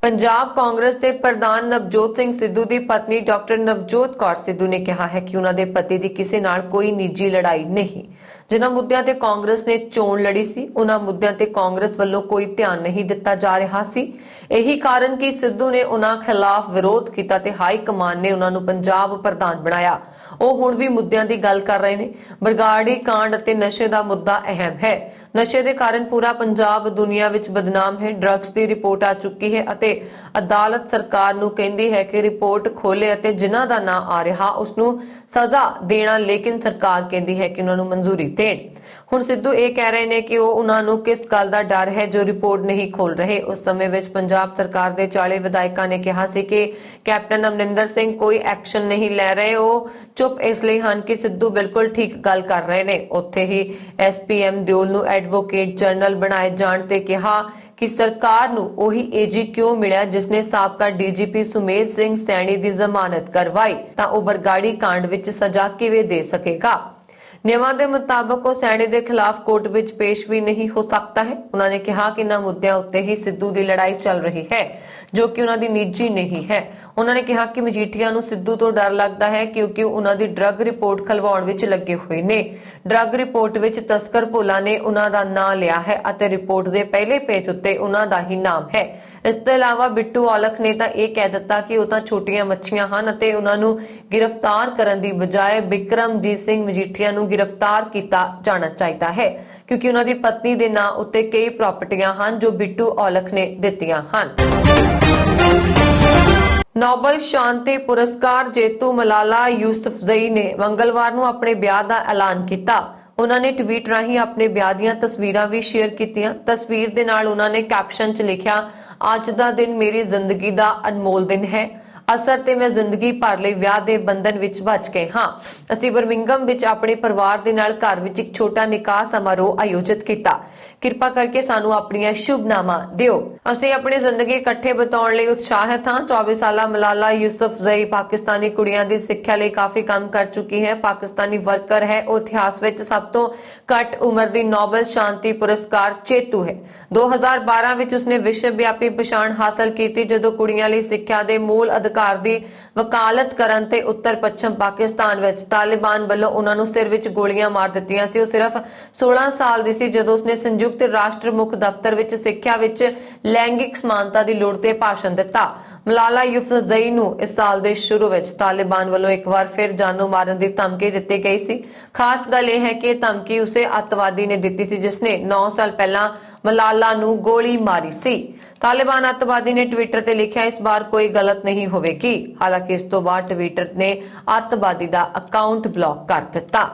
ਪੰਜਾਬ ਕਾਂਗਰਸ ਦੇ ਪ੍ਰਧਾਨ ਨਵਜੋਤ ਸਿੰਘ ਸਿੱਧੂ ਦੀ ਪਤਨੀ ਡਾਕਟਰ ਨਵਜੋਤ ਕੌਰ ਸਿੱਧੂ ਨੇ ਕਿਹਾ ਹੈ ਕਿ ਉਹਨਾਂ ਦੇ ਪਤੀ ਦੀ ਕਿਸੇ ਨਾਲ ਕੋਈ ਨਿੱਜੀ ਲੜਾਈ ਨਹੀਂ। ਜਿਨ੍ਹਾਂ ਮੁੱਦਿਆਂ ਤੇ ਕਾਂਗਰਸ ਨੇ ਚੋਣ ਲੜੀ ਸੀ, ਉਹਨਾਂ ਮੁੱਦਿਆਂ ਤੇ ਕਾਂਗਰਸ ਵੱਲੋਂ ਕੋਈ ਧਿਆਨ ਨਹੀਂ ਦਿੱਤਾ ਜਾ ਰਿਹਾ ਸੀ। ਇਹੀ ਕਾਰਨ ਕਿ ਸਿੱਧੂ ਨੇ ਉਹਨਾਂ ਖਿਲਾਫ ਵਿਰੋਧ ਕੀਤਾ ਤੇ ਹਾਈ ਕਮਾਨ ਨੇ ਉਹਨਾਂ ਨੂੰ ਪੰਜਾਬ ਪ੍ਰਧਾਨ ਬਣਾਇਆ। ਉਹ ਹੁਣ ਵੀ ਮੁੱਦਿਆਂ ਦੀ ਗੱਲ ਕਰ ਰਹੇ ਨੇ। ਬਰਗਾੜੀ ਕਾਂਡ ਅਤੇ ਨਸ਼ੇ ਦਾ ਮੁੱਦਾ ਅਹਿਮ ਹੈ। ਨਸ਼ੇ ਦੇ ਕਾਰਨ ਪੂਰਾ ਪੰਜਾਬ ਦੁਨੀਆ ਵਿੱਚ ਬਦਨਾਮ ਹੈ। ਡਰੱਗਸ ਦੀ ਰਿਪੋਰਟ ਆ ਚੁੱਕੀ ਹੈ ਅਤੇ ਅਦਾਲਤ ਸਰਕਾਰ ਨੂੰ ਕਹਿੰਦੀ ਹੈ ਕਿ ਰਿਪੋਰਟ ਖੋਲੇ ਅਤੇ ਜਿਨ੍ਹਾਂ ਦਾ ਨਾਂ ਆ ਰਿਹਾ ਉਸ ਨੂੰ ਸਜ਼ਾ ਦੇਣਾ, ਲੇਕਿਨ ਸਰਕਾਰ ਕਹਿੰਦੀ ਹੈ ਕਿ ਉਹਨਾਂ ਨੂੰ ਮਨਜ਼ੂਰੀ ਦੇਣ। ਹੁਣ ਸਿੱਧੂ ਇਹ ਕਹਿ ਰਹੇ ਨੇ ਕਿ ਉਹ ਉਹਨਾਂ ਨੂੰ ਕਿਸ ਗੱਲ ਦਾ ਡਰ ਹੈ ਜੋ ਰਿਪੋਰਟ ਨਹੀਂ ਖੋਲ ਰਹੇ। ਉਸ ਸਮੇਂ ਵਿੱਚ ਪੰਜਾਬ ਸਰਕਾਰ ਦੇ 40 ਵਿਧਾਇਕਾਂ ਨੇ ਕਿਹਾ ਸੀ ਕਿ ਕੈਪਟਨ ਅਮਰਿੰਦਰ ਸਿੰਘ ਕੋਈ ਐਕਸ਼ਨ ਨਹੀਂ ਲੈ ਰਹੇ। ਉਹ ਚੁੱਪ ਇਸ ਲਈ ਹਨ ਕਿ ਸਿੱਧੂ ਬਿਲਕੁਲ ਠੀਕ ਗੱਲ ਕਰ ਰਹੇ ਨੇ। ਉੱਥੇ ਹੀ SPM ਦਿਓਲ ਨੂੰ ਐਡਵੋਕੇਟ ਜਨਰਲ ਬਣਾਏ ਜਾਣ ਤੇ ਕਿਹਾ ਕਿ ਸਰਕਾਰ ਨੂੰ ਉਹੀ AG ਕਿਉਂ ਮਿਲਿਆ ਜਿਸਨੇ ਸਾਬਕਾ DGP ਸੁਮੇਧ ਸਿੰਘ ਸੈਣੀ ਦੀ ਜ਼ਮਾਨਤ ਕਰਵਾਈ, ਤਾਂ ਉਹ ਬਰਗਾੜੀ ਕਾਂਡ ਵਿੱਚ ਸਜ਼ਾ ਕਿਵੇਂ ਦੇ ਸਕੇਗਾ। ਨਿਯਮਾਂ ਦੇ ਮੁਤਾਬਕ ਉਹ ਸੈਣੀ ਦੇ ਖਿਲਾਫ ਕੋਰਟ ਵਿੱਚ ਪੇਸ਼ ਵੀ ਨਹੀਂ ਹੋ ਸਕਦਾ ਹੈ। ਉਹਨਾਂ ਨੇ ਕਿਹਾ ਕਿ ਇਹਨਾਂ ਮੁੱਦਿਆਂ ਉੱਤੇ ਹੀ ਸਿੱਧੂ ਦੀ ਲੜਾਈ ਚੱਲ ਰਹੀ ਹੈ, ਜੋ ਕਿ ਉਹਨਾਂ ਦੀ ਨਿੱਜੀ ਨਹੀਂ ਹੈ। ਉਹਨਾਂ ਨੇ ਕਿਹਾ ਕਿ ਮਜੀਠੀਆ ਨੂੰ ਸਿੱਧੂ ਤੋਂ ਡਰ ਲੱਗਦਾ ਹੈ ਕਿਉਂਕਿ ਉਹਨਾਂ ਦੀ ਡਰੱਗ ਰਿਪੋਰਟ ਖਲਵਾਉਣ ਵਿੱਚ ਲੱਗੇ ਹੋਏ ਨੇ। ਡਰੱਗ ਰਿਪੋਰਟ ਵਿੱਚ ਤਸਕਰ ਭੋਲਾ ਨੇ ਉਹਨਾਂ ਦਾ ਨਾਂ ਲਿਆ ਹੈ ਅਤੇ ਰਿਪੋਰਟ ਦੇ ਪਹਿਲੇ ਪੇਜ ਉੱਤੇ ਉਹਨਾਂ ਦਾ ਹੀ ਨਾਮ ਹੈ। ਇਸ ਤੋਂ ਇਲਾਵਾ ਬਿੱਟੂ ਔਲਖ ਨੇ ਤਾਂ ਇਹ ਕਹਿ ਦਿੱਤਾ ਕਿ ਉਹ ਤਾਂ ਛੋਟੀਆਂ ਮੱਛੀਆਂ ਹਨ ਅਤੇ ਉਹਨਾਂ ਨੂੰ ਗ੍ਰਿਫਤਾਰ ਕਰਨ ਦੀ ਬਜਾਏ ਬਿਕਰਮਜੀਤ ਸਿੰਘ ਮਜੀਠੀਆ ਨੂੰ ਗ੍ਰਿਫਤਾਰ ਕੀਤਾ ਜਾਣਾ ਚਾਹੀਦਾ ਹੈ ਕਿਉਂਕਿ ਉਹਨਾਂ ਦੀ ਪਤਨੀ ਦੇ ਨਾਂ ਉੱਤੇ ਕਈ ਪ੍ਰਾਪਰਟੀਆਂ ਹਨ ਜੋ ਬਿੱਟੂ ਔਲਖ ਨੇ ਦਿੱਤੀਆਂ ਹਨ। ਨੋਬਲ ਸ਼ਾਂਤੀ ਪੁਰਸਕਾਰ ਜੇਤੂ ਮਲਾਲਾ ਯੂਸਫਜ਼ਈ ਨੇ ਮੰਗਲਵਾਰ ਨੂੰ ਆਪਣੇ ਵਿਆਹ ਦਾ ਐਲਾਨ ਕੀਤਾ। ਉਹਨਾਂ ਨੇ ਟਵੀਟ ਰਾਹੀਂ ਆਪਣੇ ਵਿਆਹ ਦੀਆਂ ਤਸਵੀਰਾਂ ਵੀ ਸ਼ੇਅਰ ਕੀਤੀਆਂ। ਤਸਵੀਰ ਦੇ ਨਾਲ ਉਹਨਾਂ ਨੇ ਕੈਪਸ਼ਨ 'ਚ ਲਿਖਿਆ, ਅੱਜ ਦਾ ਦਿਨ ਮੇਰੀ ਜ਼ਿੰਦਗੀ ਦਾ ਅਨਮੋਲ ਦਿਨ ਹੈ। ਅਸਰ ਤੇ ਮੈਂ ਜ਼ਿੰਦਗੀ ਭਰ ਲਈ ਵਿਆਹ ਦੇ ਬੰਧਨ ਵਿੱਚ ਬਚ ਗਏ ਹਾਂ। ਅਸੀਂ ਬਰਮਿੰਗਮ ਵਿੱਚ ਆਪਣੇ ਪਰਿਵਾਰ ਦੇ ਨਾਲ ਘਰ ਵਿੱਚ ਇੱਕ ਛੋਟਾ ਨਿਕਾਹ ਸਮਾਰੋਹ ਆਯੋਜਿਤ ਕੀਤਾ। ਕਿਰਪਾ ਕਰਕੇ ਸਾਨੂੰ ਆਪਣੀਆਂ ਸ਼ੁਭਨਾਵਾਂ ਦਿਓ। ਅਸੀਂ ਆਪਣੀ ਜ਼ਿੰਦਗੀ ਇਕੱਠੇ ਬਿਤਾਉਣ ਲਈ ਉਤਸ਼ਾਹਿਤ ਹਾਂ। 24 ਸਾਲਾ ਮਲਾਲਾ ਯੂਸਫਜ਼ਈ ਪਾਕਿਸਤਾਨੀ ਕੁੜੀਆਂ ਦੀ ਸਿੱਖਿਆ ਲਈ ਕਾਫੀ ਕੰਮ ਕਰ ਚੁੱਕੀ ਹੈ। ਪਾਕਿਸਤਾਨੀ ਵਰਕਰ ਹੈ। ਉਹ ਇਤਿਹਾਸ ਵਿੱਚ ਸਭ ਤੋਂ ਘੱਟ ਉਮਰ ਦੀ ਨੋਬਲ ਸ਼ਾਂਤੀ ਪੁਰਸਕਾਰ ਜੇਤੂ ਹੈ। 2012 ਵਿੱਚ ਉਸਨੇ ਵਿਸ਼ਵ ਵਿਆਪੀ ਪਛਾਣ ਹਾਸਲ ਕੀਤੀ ਜਦੋਂ ਕੁੜੀਆਂ ਲਈ ਸਿੱਖਿਆ ਦੇ ਮੂਲ ਅਧਿਕਾਰ ਦੀ ਵਕਾਲਤ ਕਰਨ ਤੇ ਉੱਤਰ ਪੱਛਮ ਪਾਕਿਸਤਾਨ ਵਿੱਚ ਤਾਲਿਬਾਨ ਵੱਲੋਂ ਉਹਨਾਂ ਨੂੰ ਸਿਰ ਵਿੱਚ ਗੋਲੀਆਂ ਮਾਰ ਦਿੱਤੀਆਂ ਸੀ। ਉਹ ਸਿਰਫ 16 ਸਾਲ ਦੀ ਸੀ ਜਦੋਂ ਉਸਨੇ ਸੰਯੁਕਤ ਰਾਸ਼ਟਰ ਮੁੱਖ ਦਫ਼ਤਰ ਵਿੱਚ ਸਿੱਖਿਆ ਵਿੱਚ ਲੈਂਗਿਕ ਸਮਾਨਤਾ ਦੀ ਲੋੜ ਤੇ ਭਾਸ਼ਣ ਦਿੱਤਾ। ਮਲਾਲਾ ਯੂਸਫਜ਼ਈ ਨੂੰ ਇਸ ਸਾਲ ਦੇ ਸ਼ੁਰੂ ਵਿੱਚ ਤਾਲਿਬਾਨ ਵੱਲੋਂ ਇੱਕ ਵਾਰ ਫਿਰ ਜਾਨੋਂ ਮਾਰਨ ਦੀ ਧਮਕੀ ਦਿੱਤੀ ਗਈ ਸੀ। ਖਾਸ ਗੱਲ ਇਹ ਹੈ ਕਿ ਇਹ ਧਮਕੀ ਉਸੇ ਅੱਤਵਾਦੀ ਨੇ ਦਿੱਤੀ ਸੀ ਜਿਸਨੇ 9 ਸਾਲ ਪਹਿਲਾਂ ਮਲਾਲਾ ਨੂੰ ਗੋਲੀ ਮਾਰੀ ਸੀ। ਤਾਲਿਬਾਨ ਅੱਤਵਾਦੀ ਨੇ ਟਵਿੱਟਰ ਤੇ ਲਿਖਿਆ, ਇਸ ਵਾਰ ਕੋਈ ਗਲਤ ਨਹੀਂ ਹੋਵੇਗੀ। ਹਾਲਾਂਕਿ ਇਸ ਤੋਂ ਬਾਅਦ ਟਵਿੱਟਰ ਨੇ ਅੱਤਵਾਦੀ ਦਾ ਅਕਾਊਂਟ ਬਲੌਕ ਕਰ ਦਿੱਤਾ।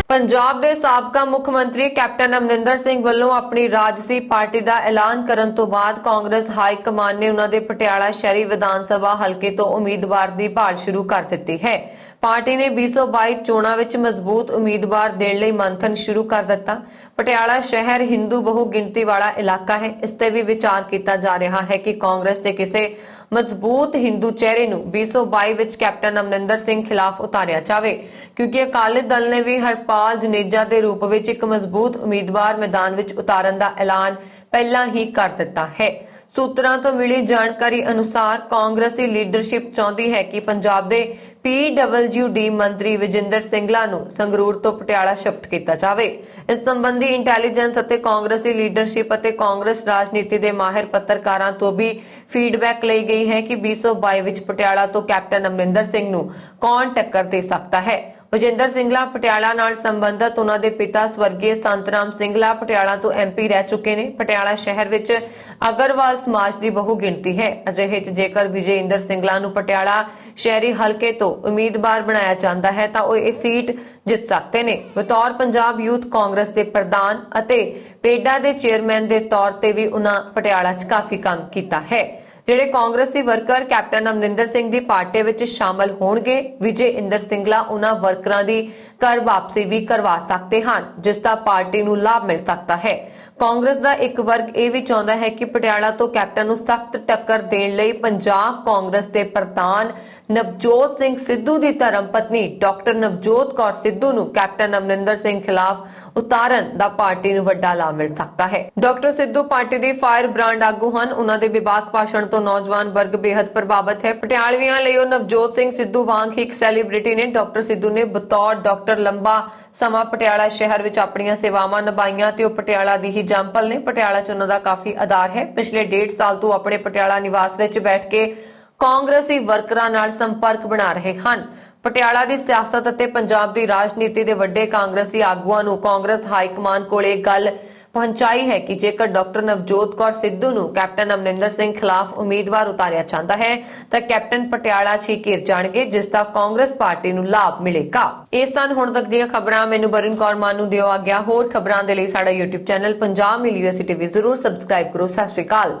ਪੰਜਾਬ ਦੇ ਸਾਬਕਾ ਮੁੱਖ ਮੰਤਰੀ ਕੈਪਟਨ ਅਮਰਿੰਦਰ ਸਿੰਘ ਵੱਲੋਂ ਆਪਣੀ ਰਾਜਸੀ ਪਾਰਟੀ ਦਾ ਐਲਾਨ ਕਰਨ ਤੋਂ ਬਾਅਦ ਕਾਂਗਰਸ ਹਾਈ ਕਮਾਨ ਨੇ ਉਹਨਾਂ ਦੇ ਪਟਿਆਲਾ ਸ਼ਹਿਰੀ ਵਿਧਾਨ ਸਭਾ ਹਲਕੇ ਤੋਂ ਉਮੀਦਵਾਰ ਦੀ ਭਾਲ ਸ਼ੁਰੂ ਕਰ ਦਿੱਤੀ ਹੈ। ਪਾਰਟੀ ਨੇ 2022 ਚੋਣਾਂ ਵਿੱਚ ਮਜ਼ਬੂਤ ਉਮੀਦਵਾਰ ਦੇਣ ਲਈ ਮੰਥਨ ਸ਼ੁਰੂ ਕਰ ਦਿੱਤਾ। ਪਟਿਆਲਾ ਸ਼ਹਿਰ ਹਿੰਦੂ ਬਹੁ ਗਿਣਤੀ ਵਾਲਾ ਇਲਾਕਾ ਹੈ। ਇਸ ਤੇ ਵੀ ਵਿਚਾਰ ਕੀਤਾ ਜਾ ਰਿਹਾ ਹੈ ਕਿ ਕਾਂਗਰਸ ਦੇ ਕਿਸੇ ਮਜ਼ਬੂਤ ਹਿੰਦੂ ਚਿਹਰੇ ਨੂੰ 2022 ਵਿੱਚ ਕੈਪਟਨ ਅਮਰਿੰਦਰ ਸਿੰਘ ਖਿਲਾਫ ਉਤਾਰਿਆ ਜਾਵੇ ਕਿਉਂਕਿ ਅਕਾਲੀ ਦਲ ਨੇ ਵੀ ਹਰਪਾਲ ਜਨੇਜਾ ਦੇ ਰੂਪ ਵਿੱਚ ਇੱਕ ਮਜ਼ਬੂਤ ਉਮੀਦਵਾਰ ਮੈਦਾਨ ਵਿੱਚ ਉਤਾਰਨ ਦਾ ਐਲਾਨ ਪਹਿਲਾਂ ਹੀ ਕਰ ਦਿੱਤਾ ਹੈ। ਸੂਤਰਾਂ ਤੋਂ ਮਿਲੀ ਜਾਣਕਾਰੀ ਅਨੁਸਾਰ ਕਾਂਗਰਸੀ ਲੀਡਰਸ਼ਿਪ ਚਾਹੁੰਦੀ ਹੈ ਕਿ ਪੰਜਾਬ ਦੇ PWD ਮੰਤਰੀ ਵਿਜੇਂਦਰ ਸਿੰਗਲਾ ਨੂੰ ਸੰਗਰੂਰ ਤੋਂ ਪਟਿਆਲਾ ਸ਼ਿਫਟ ਕੀਤਾ ਜਾਵੇ। ਇਸ ਸੰਬੰਧੀ ਇੰਟੈਲੀਜੈਂਸ ਅਤੇ ਕਾਂਗਰਸੀ ਲੀਡਰਸ਼ਿਪ ਅਤੇ ਕਾਂਗਰਸ ਰਾਜਨੀਤੀ ਦੇ ਮਾਹਿਰ ਪੱਤਰਕਾਰਾਂ ਤੋਂ ਵੀ ਫੀਡਬੈਕ ਲਈ ਗਈ ਹੈ ਕਿ 2022 ਵਿੱਚ ਪਟਿਆਲਾ ਤੋਂ ਕੈਪਟਨ ਅਮਰਿੰਦਰ ਸਿੰਘ ਨੂੰ ਕੌਣ ਟੱਕਰ ਦੇ ਸਕਦਾ ਹੈ। ਵਿਜੇਂਦਰ ਸਿੰਗਲਾ ਪਟਿਆਲਾ ਨਾਲ ਸੰਬੰਧਤ ਉਹਨਾਂ ਦੇ ਪਿਤਾ ਸਵਰਗੀ ਸੰਤਰਾਮ ਸਿੰਗਲਾ ਪਟਿਆਲਾ ਤੋਂ MP ਰਹਿ ਚੁੱਕੇ ਨੇ। ਪਟਿਆਲਾ ਸ਼ਹਿਰ ਵਿੱਚ ਅਗਰਵਾਲ ਸਮਾਜ ਦੀ ਬਹੁ ਗਿਣਤੀ ਹੈ। ਅਜਿਹੇ 'ਚ ਜੇਕਰ ਵਿਜੇਂਦਰ ਸਿੰਗਲਾ ਨੂੰ ਪਟਿਆਲਾ ਸ਼ਹਿਰੀ ਹਲਕੇ ਤੋਂ ਉਮੀਦਵਾਰ ਬਣਾਇਆ ਜਾਂਦਾ ਹੈ ਤਾਂ ਉਹ ਇਹ ਸੀਟ ਜਿੱਤ ਸਕਦੇ ਨੇ। ਬਤੌਰ ਪੰਜਾਬ ਯੂਥ ਕਾਂਗਰਸ ਦੇ ਪ੍ਰਧਾਨ ਅਤੇ ਪੇਡਾ ਦੇ ਚੇਅਰਮੈਨ ਦੇ ਤੌਰ ਤੇ ਵੀ ਉਹਨਾਂ ਪਟਿਆਲਾ 'ਚ ਕਾਫੀ ਕੰਮ ਕੀਤਾ ਹੈ। ਜਿਹੜੇ ਕਾਂਗਰਸੀ ਵਰਕਰ ਕੈਪਟਨ ਅਮਰਿੰਦਰ ਸਿੰਘ ਦੀ ਪਾਰਟੀ ਵਿੱਚ ਸ਼ਾਮਲ ਹੋਣਗੇ, ਵਿਜੇਇੰਦਰ ਸਿੰਗਲਾ ਉਹਨਾਂ ਵਰਕਰਾਂ ਦੀ ਘਰ ਵਾਪਸੀ ਵੀ ਕਰਵਾ ਸਕਦੇ ਹਨ ਜਿਸ ਦਾ ਪਾਰਟੀ ਨੂੰ ਲਾਭ ਮਿਲ ਸਕਦਾ ਹੈ। ਕਾਂਗਰਸ ਦਾ ਇੱਕ ਵਰਗ ਇਹ ਵੀ ਚਾਹੁੰਦਾ ਹੈ ਕਿ ਪਟਿਆਲਾ ਤੋਂ ਕੈਪਟਨ ਨੂੰ ਸਖਤ ਟੱਕਰ ਦੇਣ ਲਈ ਪੰਜਾਬ ਕਾਂਗਰਸ ਦੇ ਪ੍ਰਧਾਨ ਨਵਜੋਤ ਸਿੰਘ ਸਿੱਧੂ ਦੀ ਧਰਮ ਪਤਨੀ ਡਾਕਟਰ ਨਵਜੋਤ ਕੌਰ ਸਿੱਧੂ ਨੂੰ ਕੈਪਟਨ ਅਮਰਿੰਦਰ ਸਿੰਘ ਖਿਲਾਫ ਉਤਾਰਨ ਦਾ ਪਾਰਟੀ ਨੂੰ ਵੱਡਾ ਲਾਭ ਮਿਲ ਸਕਦਾ ਹੈ। ਡਾਕਟਰ ਸਿੱਧੂ ਪਾਰਟੀ ਦੇ ਫਾਇਰ ਬ੍ਰਾਂਡ ਆਗੂ ਹਨ। ਉਹਨਾਂ ਦੇ ਵਿਵਾਦ ਭਾਸ਼ਣ ਤੋਂ ਨੌਜਵਾਨ ਵਰਗ ਬੇहद ਪ੍ਰਭਾਵਿਤ ਹੈ। ਪਟਿਆਲਵੀਆਂ ਲਈ ਉਹ ਨਵਜੋਤ ਸਿੰਘ ਸਿੱਧੂ ਵਾਂਗ ਹੀ ਇੱਕ ਸੈਲੀਬ੍ਰਿਟੀ ਨੇ। ਡਾਕਟਰ ਸਿੱਧੂ ਨੇ ਬਤੌਰ ਡਾਕਟਰ ਲੰਬਾ ਸਮਾਂ ਪਟਿਆਲਾ ਸ਼ਹਿਰ ਵਿੱਚ ਆਪਣੀਆਂ ਸੇਵਾਵਾਂ ਨਿਭਾਈਆਂ ਤੇ ਉਹ ਪਟਿਆਲਾ ਦੀ ਹੀ ਜੰਪਲ ਨੇ। ਪਟਿਆਲਾ 'ਚ ਉਹਨਾਂ ਦਾ ਕਾਫੀ ਆਧਾਰ ਹੈ। ਪਿਛਲੇ 1.5 ਸਾਲ ਤੋਂ ਆਪਣੇ ਪਟਿਆਲਾ ਨਿਵਾਸ ਵਿੱਚ ਬੈਠ ਕੇ ਕਾਂਗਰਸੀ ਵਰਕਰਾਂ ਨਾਲ ਸੰਪਰਕ ਬਣਾ ਰਹੇ ਹਨ। ਪਟਿਆਲਾ ਦੀ ਸਿਆਸਤ ਅਤੇ ਪੰਜਾਬ ਦੀ ਰਾਜਨੀਤੀ ਦੇ ਵੱਡੇ ਕਾਂਗਰਸੀ ਆਗੂਆਂ ਨੂੰ ਕਾਂਗਰਸ ਹਾਈ ਕਮਾਨ ਕੋਲ ਇਹ ਗੱਲ ਪਹੁੰਚਾਈ ਹੈ ਕਿ ਜੇਕਰ ਡਾਕਟਰ ਨਵਜੋਤ ਕੌਰ ਸਿੱਧੂ ਨੂੰ ਕੈਪਟਨ ਅਮਰਿੰਦਰ ਸਿੰਘ ਖਿਲਾਫ ਉਮੀਦਵਾਰ ਉਤਾਰਿਆ ਜਾਂਦਾ ਹੈ ਤਾਂ ਕੈਪਟਨ ਪਟਿਆਲਾ 'ਚ ਘਿਰ ਜਾਣਗੇ ਜਿਸ ਦਾ ਕਾਂਗਰਸ ਪਾਰਟੀ ਨੂੰ ਲਾਭ ਮਿਲੇਗਾ। ਇਹ ਸਨ ਹੁਣ ਤੱਕ ਦੀਆਂ ਖਬਰਾਂ। ਮੈਨੂੰ ਬਰਨ ਕੌਰ ਮਾਨ ਨੂੰ ਦਿਓ ਆਗਿਆ। ਹੋਰ ਖਬਰਾਂ ਦੇ ਲਈ ਸਾਡਾ YouTube ਚੈਨਲ ਪੰਜਾਬ ਮਿਲ USA TV ਜ਼ਰੂਰ ਸਬਸਕ੍ਰਾਈਬ ਕਰੋ। ਸਤਿ ਸ਼੍ਰੀ ਅਕਾਲ।